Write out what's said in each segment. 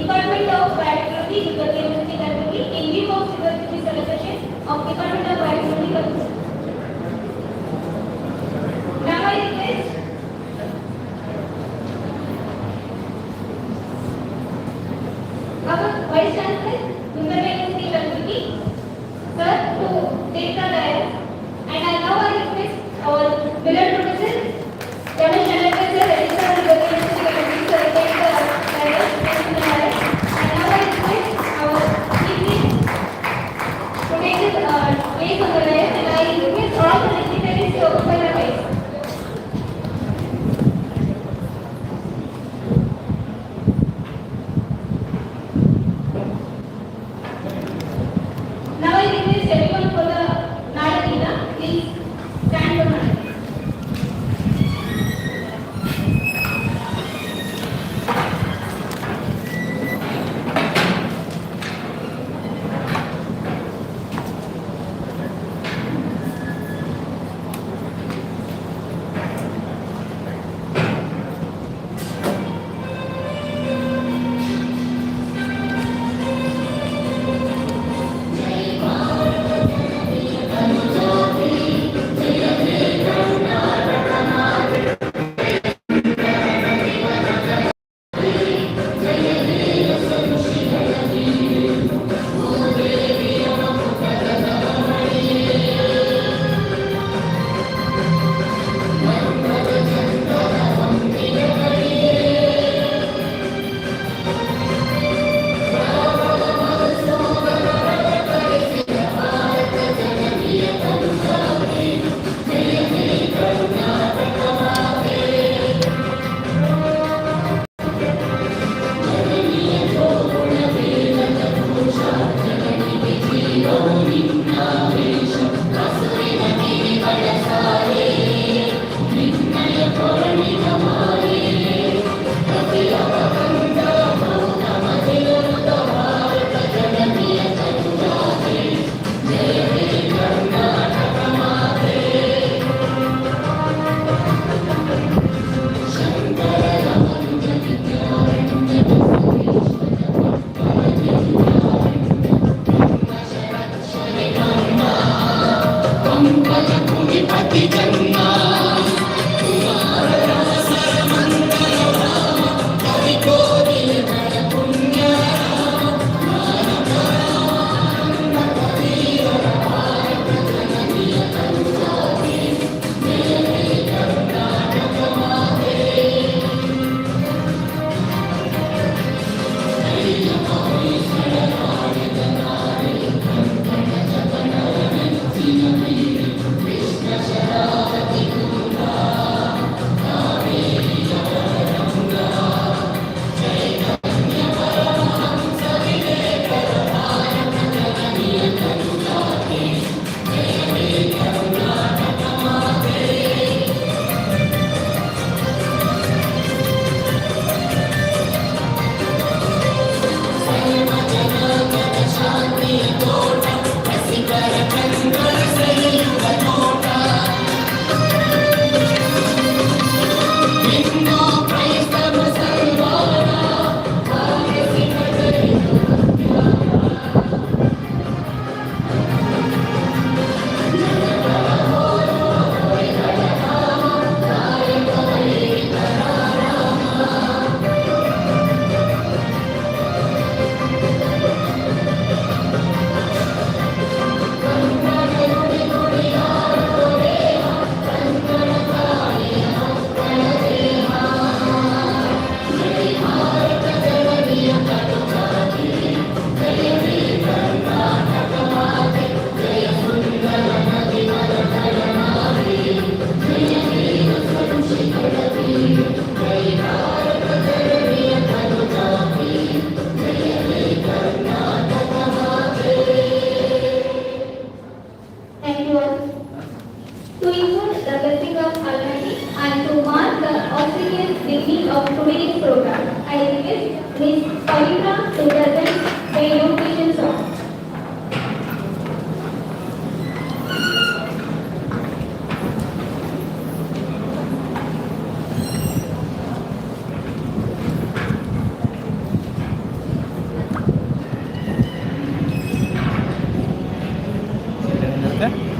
Department of Biotechnology, University Country, in view of university celebration of Department of Biotechnology. Now I request our Vice Chancellor, University Country, sir, to take the dais. And now I request our beloved professor, Ramesh Chandra sir, Registrar of University Country, sir, take the dais. আছে।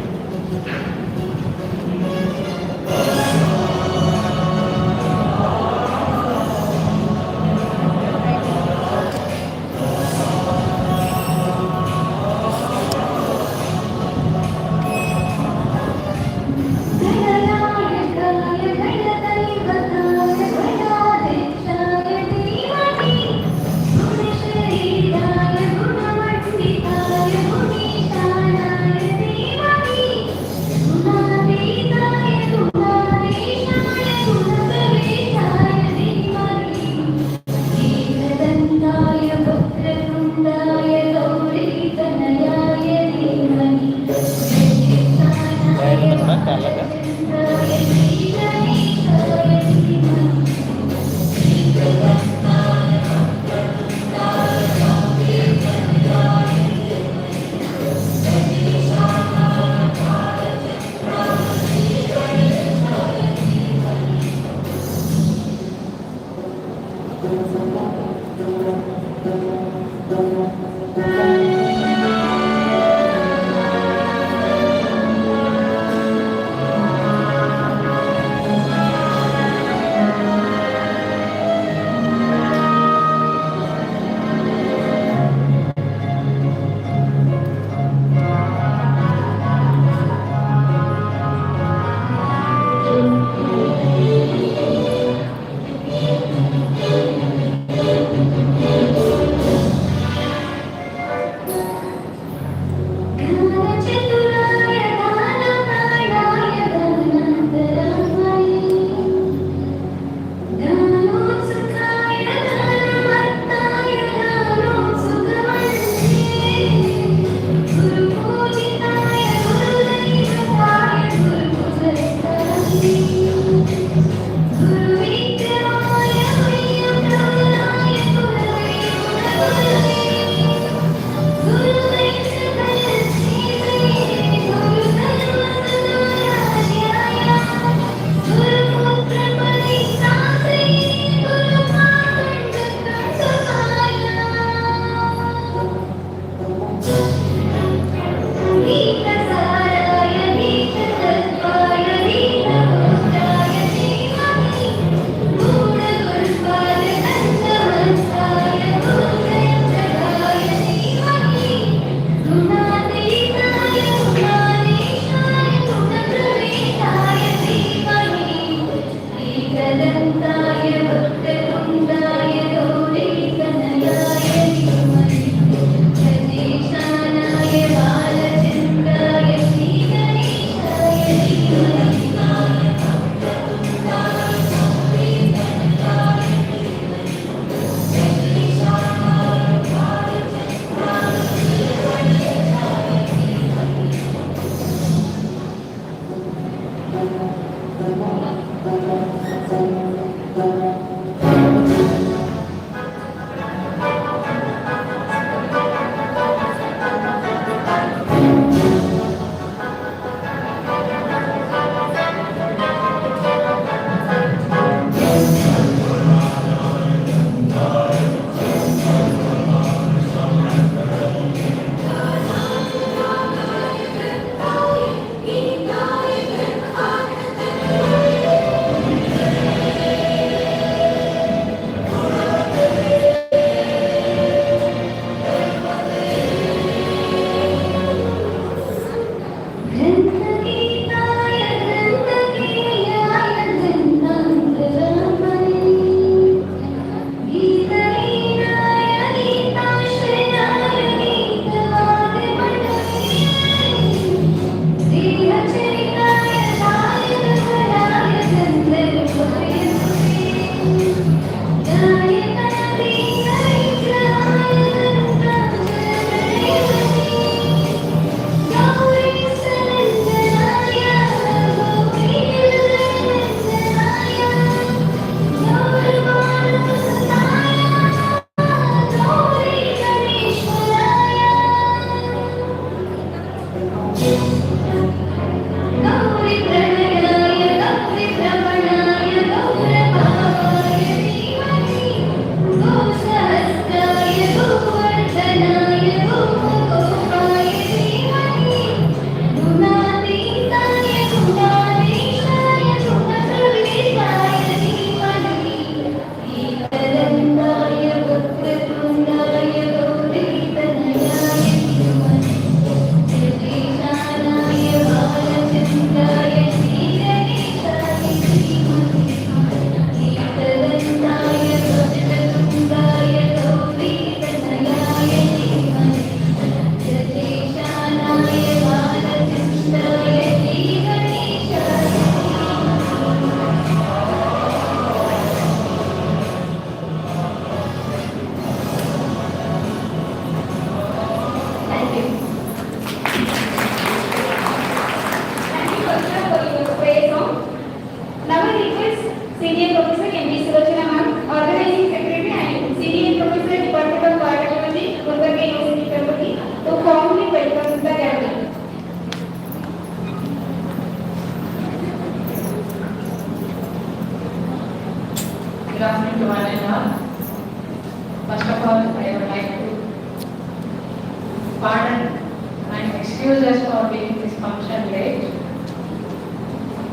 excuse us for being this function late.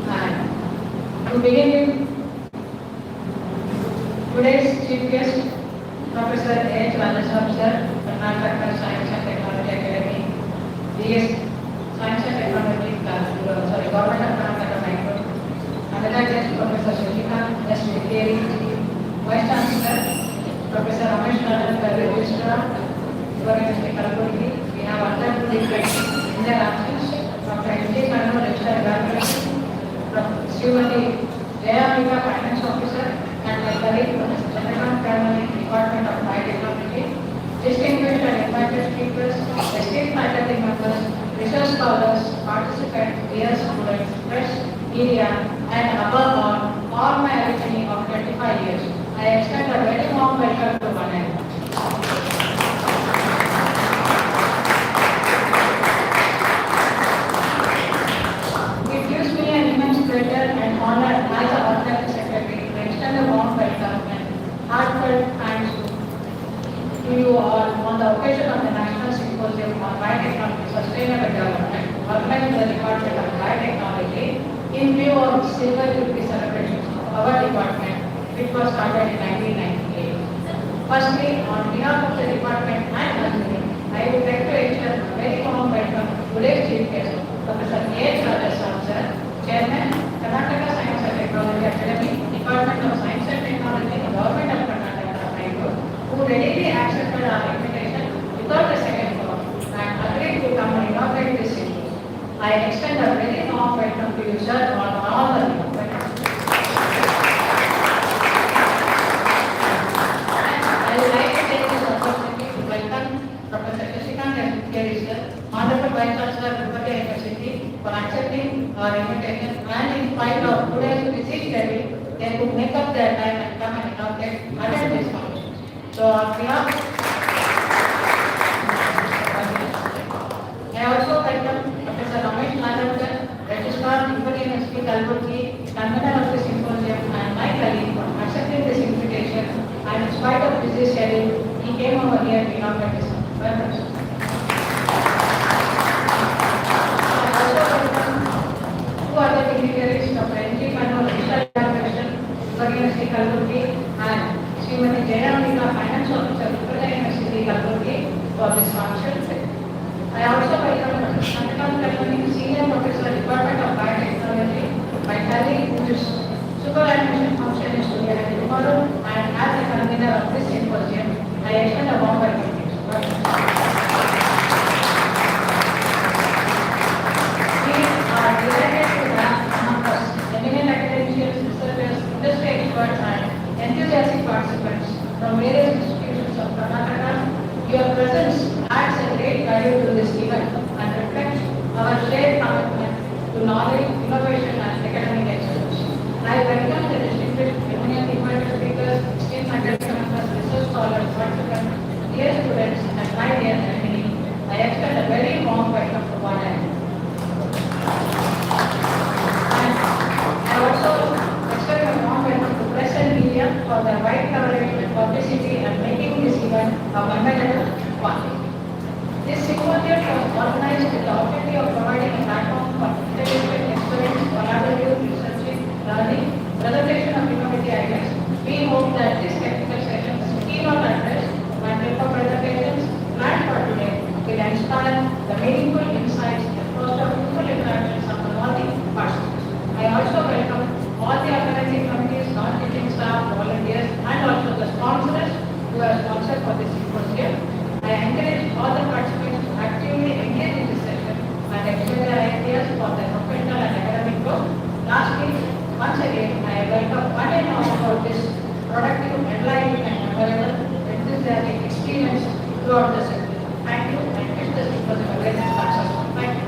And to begin with, today's chief guest, Professor H. Rajaswam sir, Karnataka Science and Technology Academy, DS Science and Technology, Government of Karnataka Bangalore. Another guest, Professor Shashikant S. Vikeri, Vice Chancellor, Professor Ramesh Nadan, Registrar, University Kalaburagi. We have other different in their absence, Dr. M. J. Kanu, Registrar Evaluation, Srimati Jayamika, Finance Officer, and my colleague, Professor Chandrakant Karmani, Department of Biotechnology, distinguished and invited speakers, esteemed faculty members, research scholars, participants, dear students, press, media, and above all my alumni of 25 years. I extend a very warm welcome to Manay. It gives me an immense pleasure and honor as a Organic Secretary to extend a warm welcome and heartfelt thanks to you all on the occasion of the National Symposium on Biotechnology Sustainable Development, organized by the Department of Biotechnology in view of Silver Jubilee celebrations of our department, which was started in 1998. Firstly, on behalf of the department and alumni, I would like to extend a very warm welcome to today's chief guest, Professor H. Rajaswam sir, Chairman, Karnataka Science and Technology Academy, Department of Science and Technology, Government of Karnataka, Bangalore, who readily accepted our invitation without a second thought and agreed to come and inaugurate this series. I extend a very warm welcome to you, sir, on all the levels. I would like to take this opportunity to welcome Professor Shashikant S. Vikeri, sir, Honorable Vice Chancellor, University University, for accepting our invitation, and in spite of today's busy schedule, they could make up their time and come and attend this function. So, on behalf, I also welcome Professor Ramesh Nadan, Registrar, University Kalaburagi, convener of the symposium, and my colleague for accepting this invitation. And in spite of busy schedule, he came over here to inaugurate this function. Two other dignitaries, Dr. M. J. Kanu, Registrar Evaluation, University Kalaburagi, and Srimati Jayamika, Finance Officer, University Kalaburagi, for this function. I also welcome Dr. Chandrakant Karmani, Senior Professor, Department of Biotechnology, my colleague whose superannuation function is to be held tomorrow, and as the convener of this symposium, I extend a warm welcome to you. We are delighted to have among us eminent academicians, researchers, industry experts, and enthusiastic participants from various institutions of Karnataka. Your presence adds a great value to this event and reflects our shared commitment to knowledge, innovation, and academic excellence. I welcome the distinguished eminent invited speakers, esteemed faculty members, research scholars, participants, dear students, and my dear alumni. I extend a very warm welcome to all. And I also extend a warm welcome to press and media for their wide coverage and publicity and making this event a memorable one. This symposium was organized with the objective of providing a platform for intellectual experience, collaborative research, learning, presentation of innovative ideas. We hope that this technical session's keynote address and paper presentations planned for today will inspire the meaningful insights and foster fruitful interactions among all the participants. I also welcome all the organizing committees, non-teaching staff, volunteers, and also the sponsors who have sponsored for this symposium. I encourage all the participants to actively engage in this session and explain their ideas for their professional and academic growth. Lastly, once again, I welcome one and all for this productive, enlightening, and memorable enthusiastic experience throughout the session. Thank you, and wish this symposium a very successful. Thank you.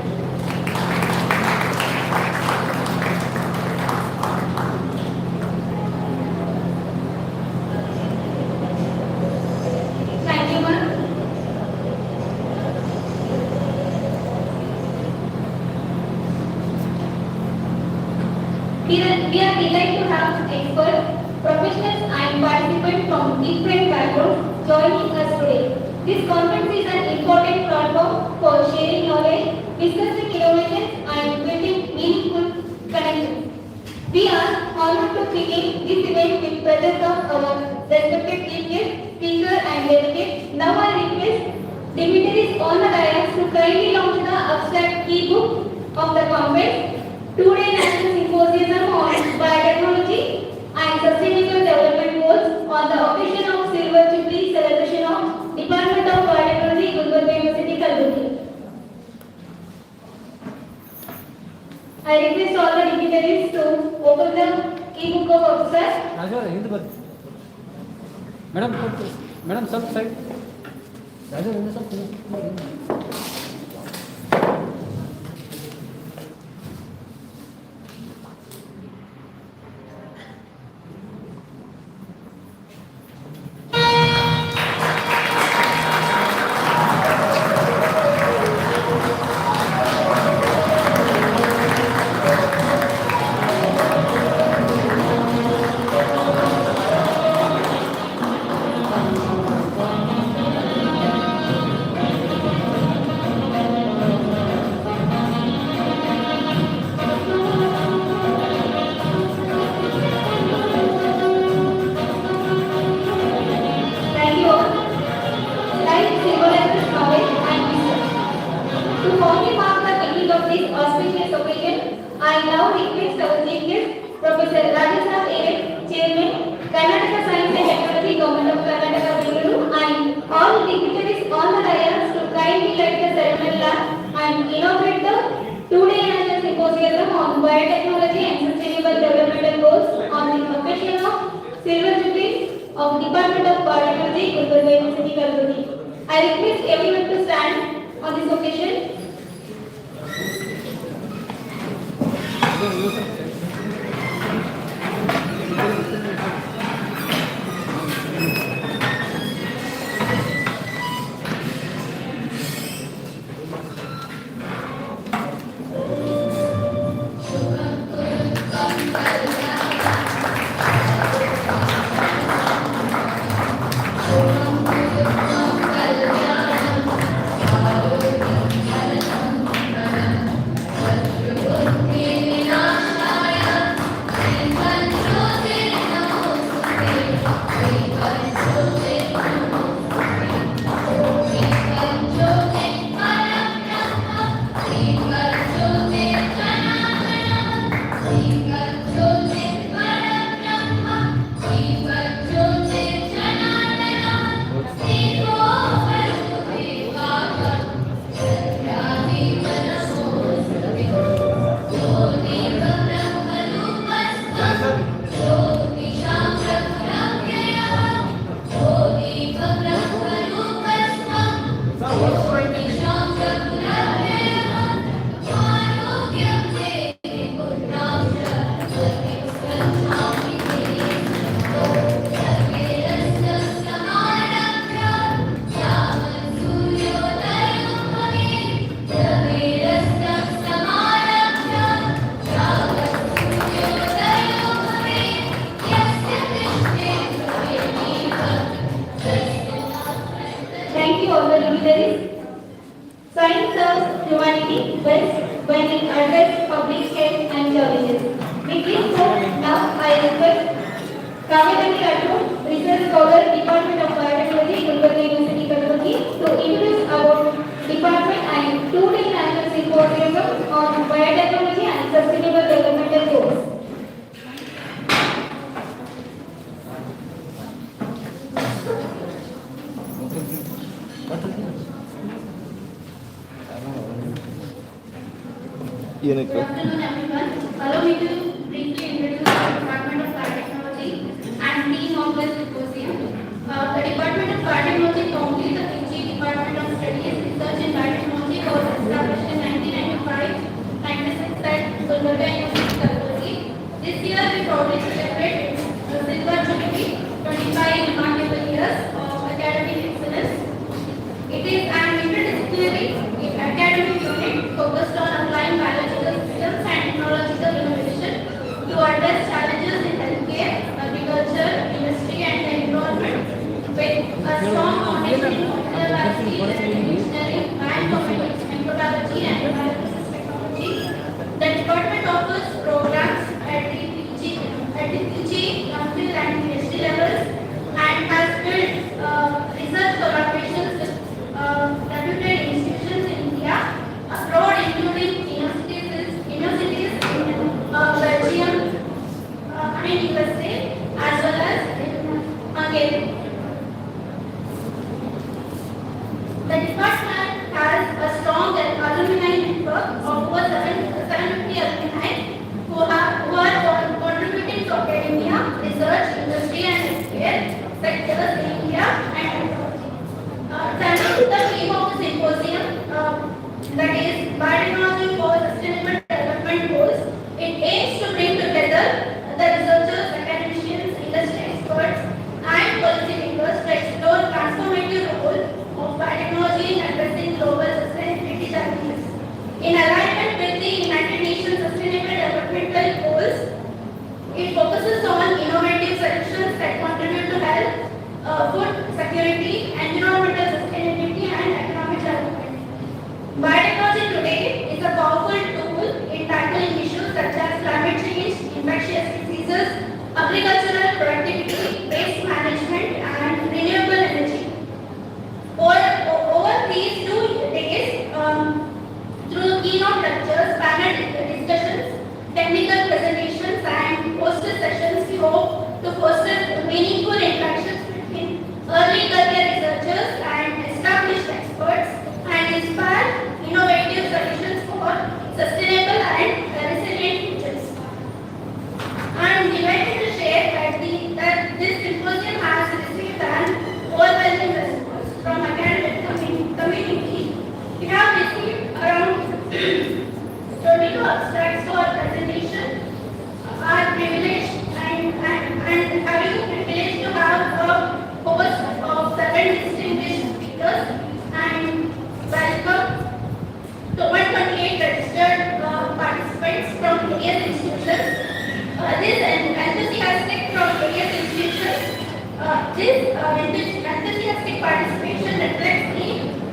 Thank you, ma'am. We are delighted to have experts, professionals, and participants from different backgrounds joining us today. This conference is an important platform for sharing knowledge, discussing innovations and building meaningful connections. We are honored to begin this event with presence of our respected chief guest, speaker and delegate. Now I request dignitaries on the dais to kindly launch the abstract key book of the conference, 2-day National Symposium on Biotechnology and Sustainable Development Goals on the occasion of Silver Jubilee celebration of Department of Biotechnology, Gulbarga University, Kalburgi. I request all the dignitaries to open the key book of abstract. Madam, some side. Thank you all. Life symbolizes knowledge and wisdom. To formally mark the beginning of this auspicious occasion, I now request our chief guest, Professor Rajasthan Air, Chairman, Karnataka Science and Technology, Government of Karnataka, Bengaluru, and all dignitaries on the dais to kindly light the ceremonial lamp and inaugurate the 2-day National Symposium on Biotechnology and Sustainable Development Goals on the occasion of Silver Jubilee of Department of Biotechnology, Gulbarga University, Kalburgi. I request everyone to stand on this occasion. Thank you all the dignitaries. Science serves humanity best when it addresses public health and challenges. With this note, now I request Kaveri Ratu, Research Scholar, Department of Biotechnology, Gulbarga University, Kalburgi, to introduce our department and 2-day National Symposium on Biotechnology and Sustainable Development Goals. Good afternoon, everyone. Allow me to briefly introduce the Department of Biotechnology and team of this symposium. The Department of Biotechnology, formerly the PG Department of Studies, Research in Biotechnology, was established in 1995 and is at Gulbarga University, Kalburgi. This year, we proudly celebrate the Silver Jubilee, 25 remarkable years of academic excellence. It is an interdisciplinary academic unit focused on applying biological systems and technological innovation to address challenges in healthcare, agriculture, industry, and the environment, with a strong foundation in molecular biology, engineering, bioinformatics, microbiology, and Bioprocess Technology. The department offers programs at the PG, until and PhD levels and has built research collaborations with reputed institutions in India, abroad including universities in Belgium, USA, as well as in Hungary. The department has a strong alumni network of over 750 alumni who are contributing to academia, research, industry and healthcare sectors in India and abroad. The theme of the symposium, that is Biotechnology for Sustainable Development Goals, it aims to bring together the researchers, academicians, industry experts and policymakers to explore transformative role of biotechnology in addressing global sustainability challenges. In alignment with the United Nations Sustainable Development Goals, it focuses on innovative solutions that contribute to health, food security, environmental sustainability, and economic development. Biotechnology today is a powerful tool in tackling issues such as climate change, infectious diseases, agricultural productivity, waste management, and renewable energy. Over these 2 days, through keynote lectures, panel discussions, technical presentations, and poster sessions, we hope to foster meaningful interactions between early career researchers and established experts and inspire innovative solutions for sustainable and resilient futures. I am delighted to share that this symposium has received an overwhelming response from academic community. We have received around 22 abstracts for presentation. Our privilege and having the privilege to have a host of 7 distinguished speakers and welcome to 128 registered participants from various institutions. This enthusiastic from various institutions, enthusiastic participation reflects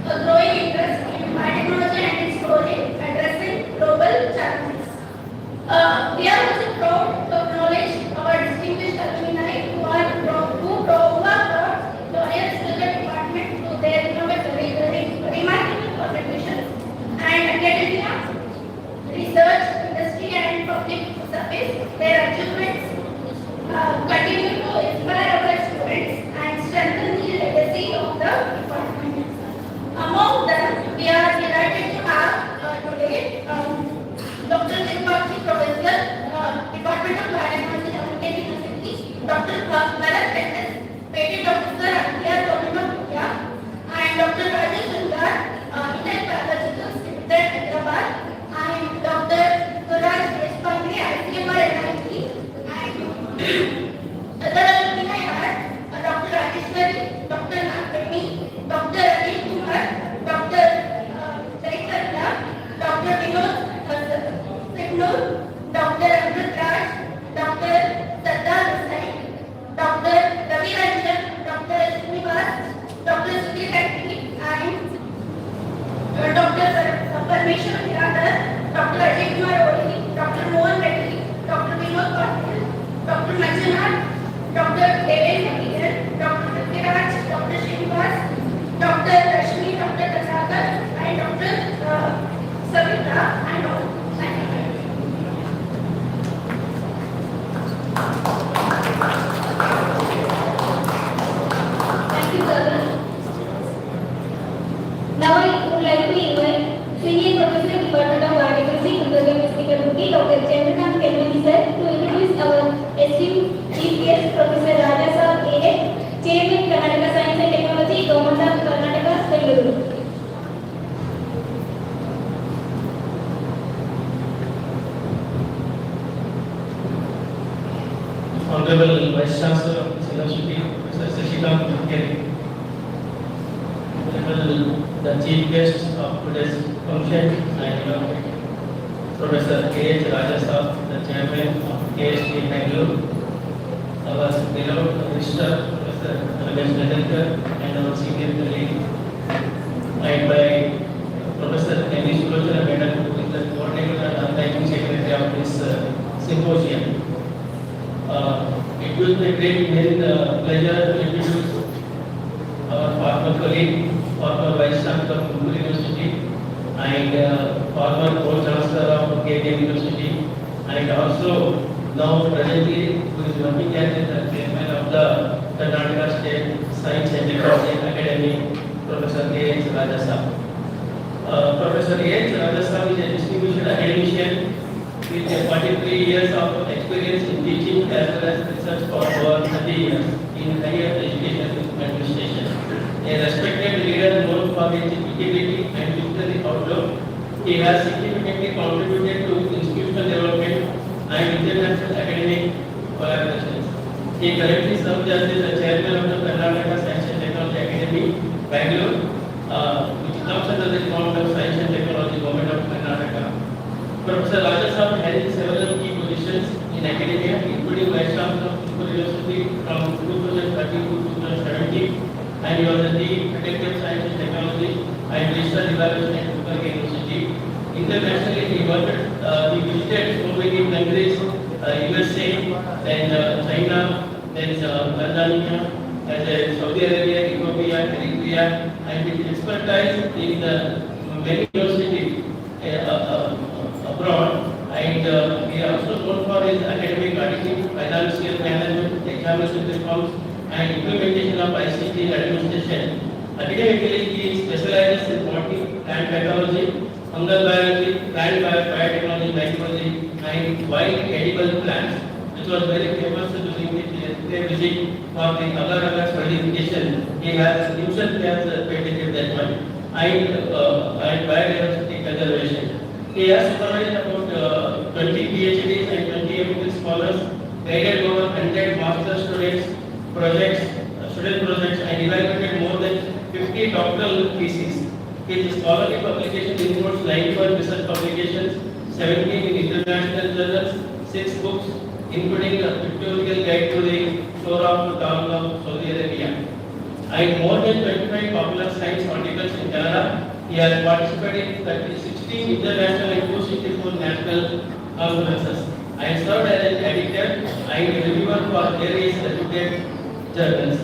the growing interest in biotechnology and its role in addressing global challenges. We are also proud to acknowledge our distinguished alumni who have brought lawyers to the department through their remarkable contributions and academia, research, industry and public service. Their achievements continue to inspire our students and strengthen the legacy of the department. Among them, we are delighted to have today Dr. Kirky, Professor, Department of Biotechnology, American University, Dr. Bharat Pettis, Patent Officer, India, Government of India, and Dr. Rajesh Sundar, Indian Biologicals Limited, Hyderabad, and Dr. Suraj Deshpande, ICMR, NIT, and other alumni are Dr. Rajeshwari, Dr. Nagpatni, Dr. Rajesh Kumar, Dr. Chaitanya, Dr. Vinod Signur, Dr. Amrit Raj, Dr. Sardar Hussain, Dr. Ravi Ranjan, Dr. Srinivas, Dr. Sudhir Reddy, and Dr. Parmeshwar Hiradhar, Dr. Ajay Kumar Ohri, Dr. Mohan Reddy, Dr. Vinod Patil, Dr. Manjunath, Dr. Deven Material, Dr. Prithviraj, Dr. Srinivas, Dr. Rashmi, Dr. Prasakar, and Dr. Savita, and all. Thank you. Thank you, sir. Now I would like to invite Senior Professor, Department of Biotechnology, Kalaburagilive, Dr. Chandrakant Kelvani sir, to introduce our esteemed Chief Guest, Professor Raja Sahab A.A., Chairman, Karnataka Science and Technology, Government of Karnataka, Bengaluru. Honorable Vice Chancellor of this University, Professor Shashikant Kukeri, Honorable the Chief Guest of today's function, and Professor K.H. Rajasab, the Chairman of KST Bangalore, our beloved Minister, Professor Ramesh Nadelkar, and our senior colleague, led by Professor Henry Sulochana Madam, who is the coordinator and organizing secretary of this symposium. It will be a great pleasure to introduce our former colleague, former Vice Chancellor of Google University, and former Co-Chancellor of KTM University, and also now presently who is working as the chairman of the Karnataka State Science and Technology Academy, Professor A.H. Rajasa. Professor A.H. Rajasa is a distinguished academician with 43 years of experience in teaching as well as research for over 30 years in higher education administration. A respected leader known for his integrity and visionary outlook, he has significantly contributed to institutional development and international academic collaborations. He currently serves as the chairman of the Karnataka Science and Technology Academy, Bangalore, which comes under the command of Science and Technology Government of Karnataka. Professor Rajasa held several key positions in academia, including Vice Chancellor of Google University from 2013 to 2017, and he was the Dean Predictive Science and Technology and Research Evaluation at Google University. Internationally, he visited so many countries, USA, then China, then Tanzania, and Saudi Arabia, Ethiopia, Eritrea, and his expertise in many universities abroad. And he also known for his academic writing, financial management, examination reforms, and implementation of ICT administration. Academically, he specializes in botany, plant pathology, fungal biology, plant biotechnology, microbiology, and wild edible plants, which was very famous during the visit for the agar certification. He has himself patented that one, and biodiversity conservation. He has supervised about 20 PhDs and 20 MPhil scholars, guided over 100 master student projects, and evaluated more than 50 doctoral theses. His scholarly publication includes 91 research publications, 17 in international journals, 6 books, including a pictorial guide to the flora of the town of Saudi Arabia, and more than 25 popular science articles in Canada. He has participated in 16 international and 264 national conferences, and served as an editor and reviewer for various reputed journals.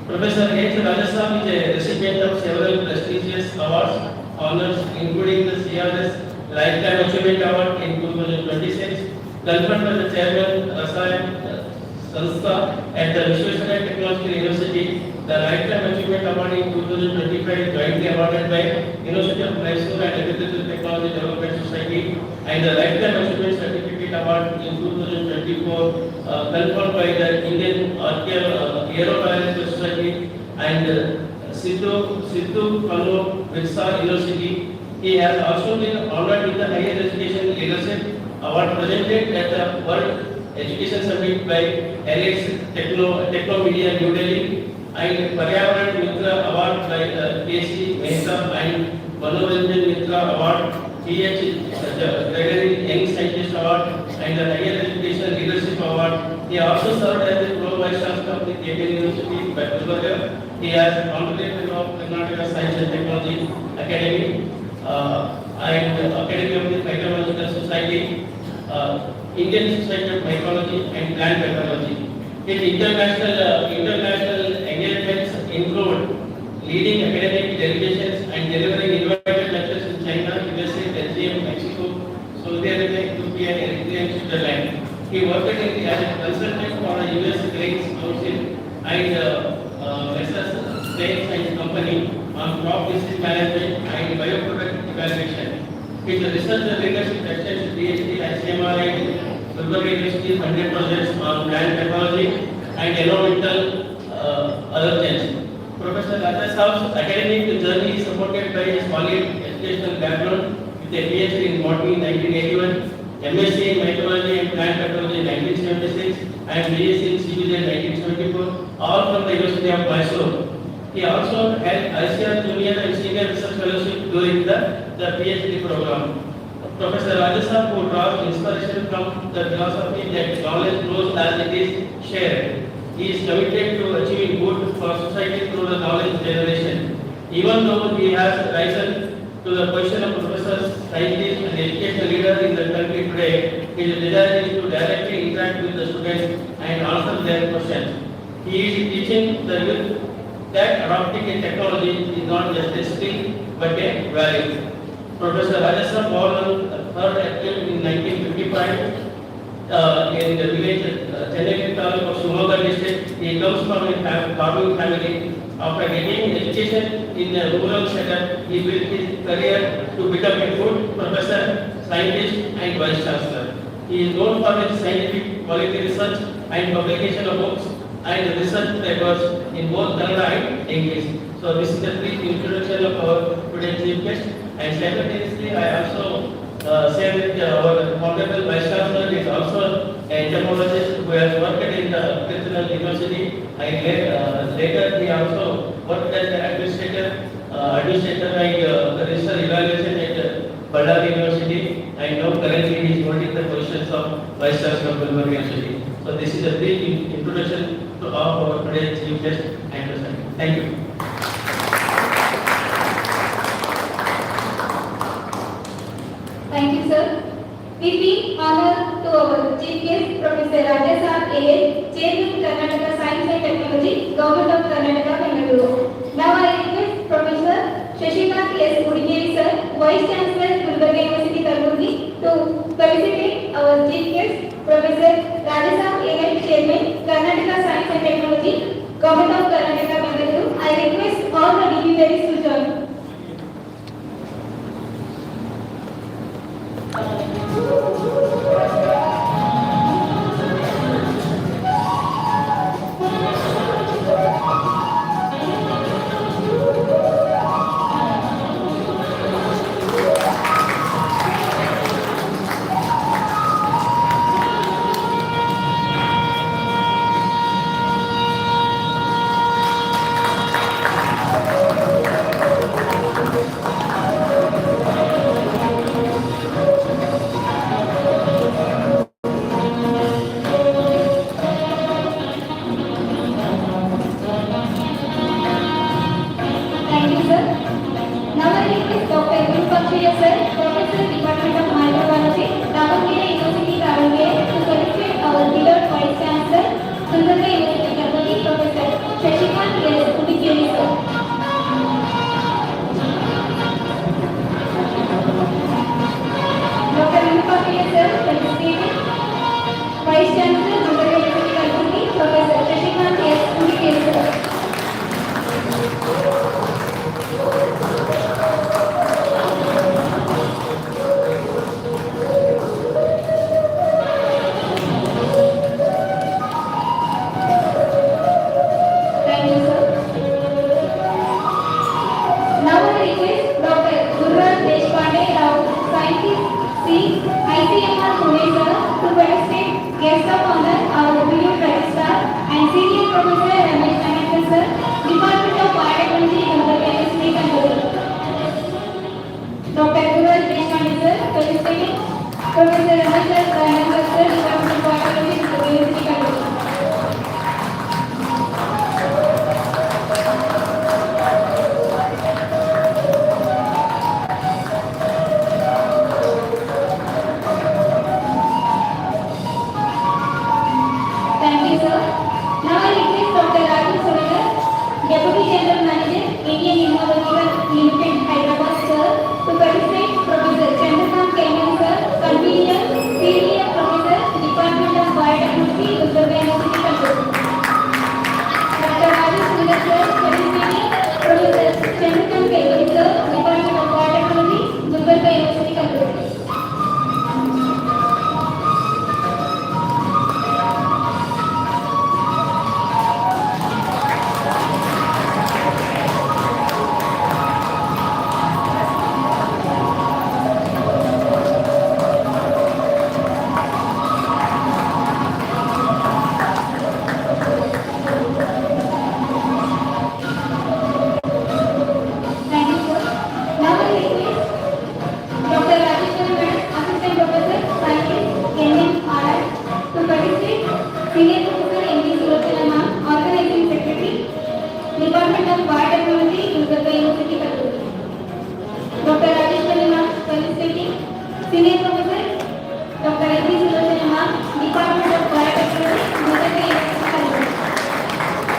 Professor H. Rajasa is a recipient of several prestigious awards, honors, including the CRS Lifetime Achievement Award in 2026, conferred by the chairman Rasayan Sanstha at the Vishwesvaraya Technological University. The Lifetime Achievement Award in 2025 jointly awarded by University of Mysore and Agricultural Technology Development Society, and the Lifetime Achievement Certificate Award in 2024 conferred by the Indian Aerobiological Society and Sidhu Kanu Birsa University. He has also been honored with the Higher Education Leadership Award presented at the World Education Summit by Alex Techno Media New Delhi, and Paryavaran Mitra Award by K.C. Mehta, and Manoranjan Mitra Award, P.H. Gregory Young Scientist Award, and the Higher Education Leadership Award. He also served as the Pro Vice Chancellor of the KTM University, Bangalore. He has contributed of Karnataka Science and Technology Academy, and Academy of the Phytological Society, Indian Society of Mycology and Plant Pathology. His international engagements include leading academic delegations and delivering invited lectures in China, USA, Belgium, Mexico, Saudi Arabia, Ethiopia, Eritrea, and Switzerland. He worked as a consultant for the US Grains Council and Messrs. Spain Science Company on crop disease management and bioproduct evaluation. His research leadership extends PhD at CMRI, Gulbarga University, 100 projects on plant pathology and environmental allergens. Professor Rajasa's academic journey is supported by a solid educational background with a PhD in botany in 1981, MSc in mycology and plant pathology in 1976, and BSc in CBD in 1974, all from the University of Mysore. He also had ICR Junior and Senior Research Fellowship during the PhD program. Professor Rajasa, who draws inspiration from the philosophy that knowledge grows as it is shared. He is committed to achieving good for society through the knowledge generation. Even though he has risen to the position of professor, scientist, and educational leader in the country today. His desire is to directly interact with the students and answer their questions. He is teaching the youth that adopting a technology is not just a skill but a value. Professor Rajasthan born on 3rd April in 1955 in the village Chennai Taluk of Shimoga district. He comes from a farming family. After getting education in a rural setup, he built his career to become a food professor, scientist, and vice chancellor. He is known for his scientific quality research and publication of books and research papers in both Kannada and English. So this is the brief introduction of our today's chief guest. And simultaneously, I also say that our honorable vice chancellor is also a entomologist who has worked in the Agricultural University. And later he also worked as an administrator and research evaluation at Ballari University. And now currently he is holding the positions of vice chancellor of Gulbarga University. So this is a brief introduction to our today's chief guest and present. Thank you. Thank you, sir. We pay honor to our chief guest, Professor Rajasthan A.H., Chairman Karnataka Science and Technology, Government of Karnataka, Bengaluru. Now I request Professor Shashikant S. Udikeri, sir, Vice Chancellor, Gulbarga University, Kalburgi, to felicitate our chief guest, Professor Rajasthan A.H., Chairman, Karnataka Science and Technology, Government of Karnataka, Bengaluru. I request all the dignitaries to join. Vice Chancellor, Gulbarga University, Kalburgi, Professor Shashikant S. Udikeri, sir. Thank you, sir. Now I request Dr. Gurraj Deshpande, Scientist, C. ICMR Pune, sir, to participate guest of honor, our Bill Registrar and Senior Professor Ramesh Anand, sir, Department of Biotechnology, Gulbarga University, Kalburgi. Dr. Gurraj Deshpande, sir, participating Professor Ramesh Anand, sir, Department of Biotechnology, Gulbarga University, Kalburgi. Thank you, sir. Now I request Dr. Raju Sagar, Deputy General Manager, Indian Innovative Limited, Hyderabad, sir, to participate Professor Chandrakant Kenyan, sir, Convener, Senior Professor, Professor Dr. Aditi Sulochana Ma'am, Department of Biotechnology, University of California.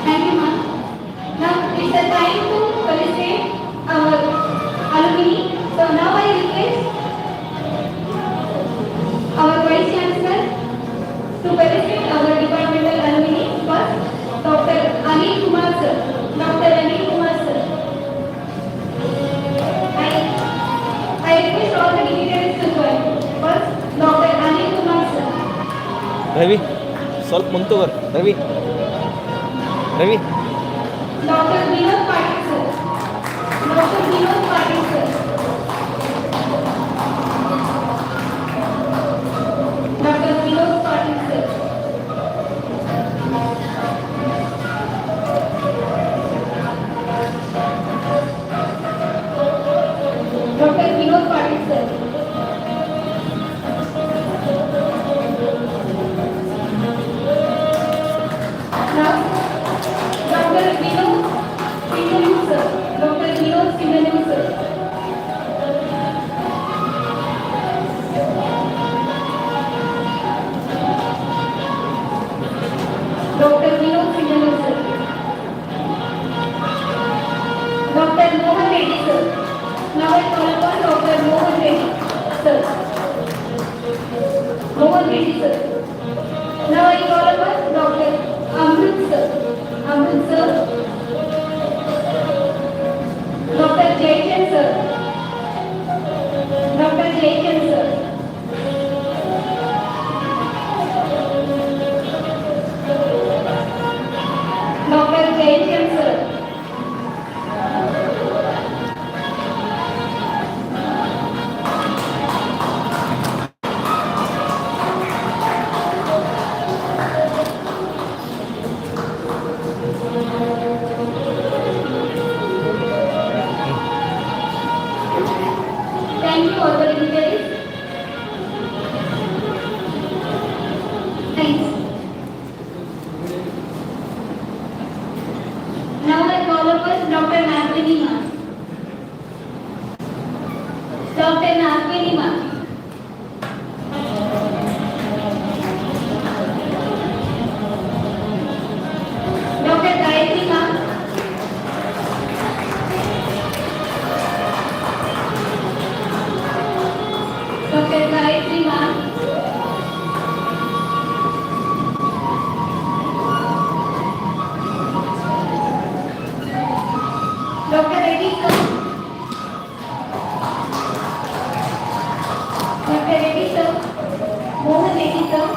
Thank you, ma'am. Now it's the time to felicitate our alumni. So now I request our Vice Chancellor to felicitate our departmental alumni. First, Dr. Anil Kumar sir. Dr. Anil Kumar sir. I request all the dignitaries to join. First, Dr. Anil Kumar sir. Ravi ಸ್ವಲ್ಪ ಮುಂತುವರ್ Ravi Ravi Dr. Vinod Patil sir. Dr. Vinod Patil sir. Dr. Vinod Patil sir. Dr. Vinod Patil sir. Now, Dr. Vinod Singhanu sir. Dr. Vinod Singhanu sir. Dr. Vinod Singhanu sir. Dr. Mohan Reddy sir. Now I call upon Dr. Mohan Reddy sir. Mohan Reddy sir. Now I call upon Dr. Amrit sir. Amrit sir. Dr. Jaychan sir. Dr. Jaychan sir. Dr. Jaychan sir. Thank you all the dignitaries. Thanks. Now I call upon Dr. Nagvini ma'am. Dr. Nagvini ma'am. Dr. Gayatri ma'am. Dr. Gayatri ma'am. Dr. Reddy sir. Dr. Reddy sir. Mohan Reddy sir.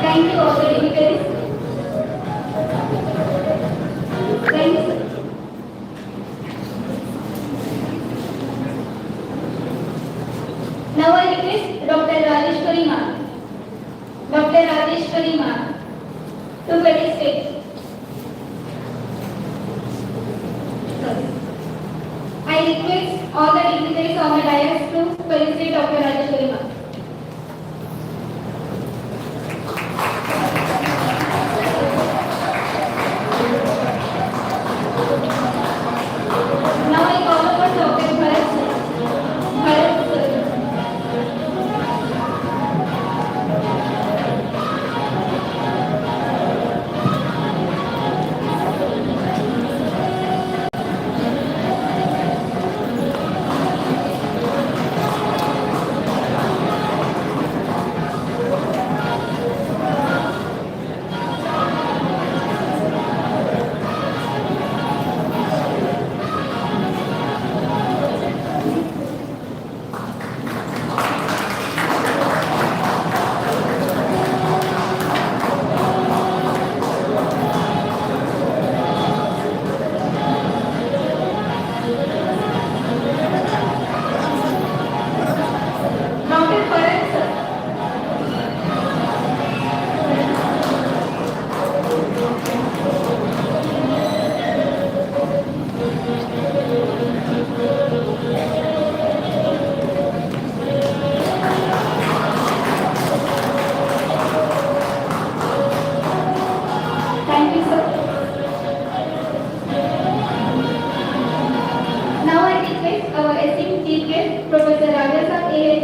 Thank you all the dignitaries. Thank you sir. Now I request Dr. Rajeshwari ma'am. Dr. Rajeshwari ma'am to felicitate. Sorry. I request all the dignitaries on the dais to felicitate Dr. Rajeshwari ma'am. Now I call upon Dr. Bharat sir. Bharat sir.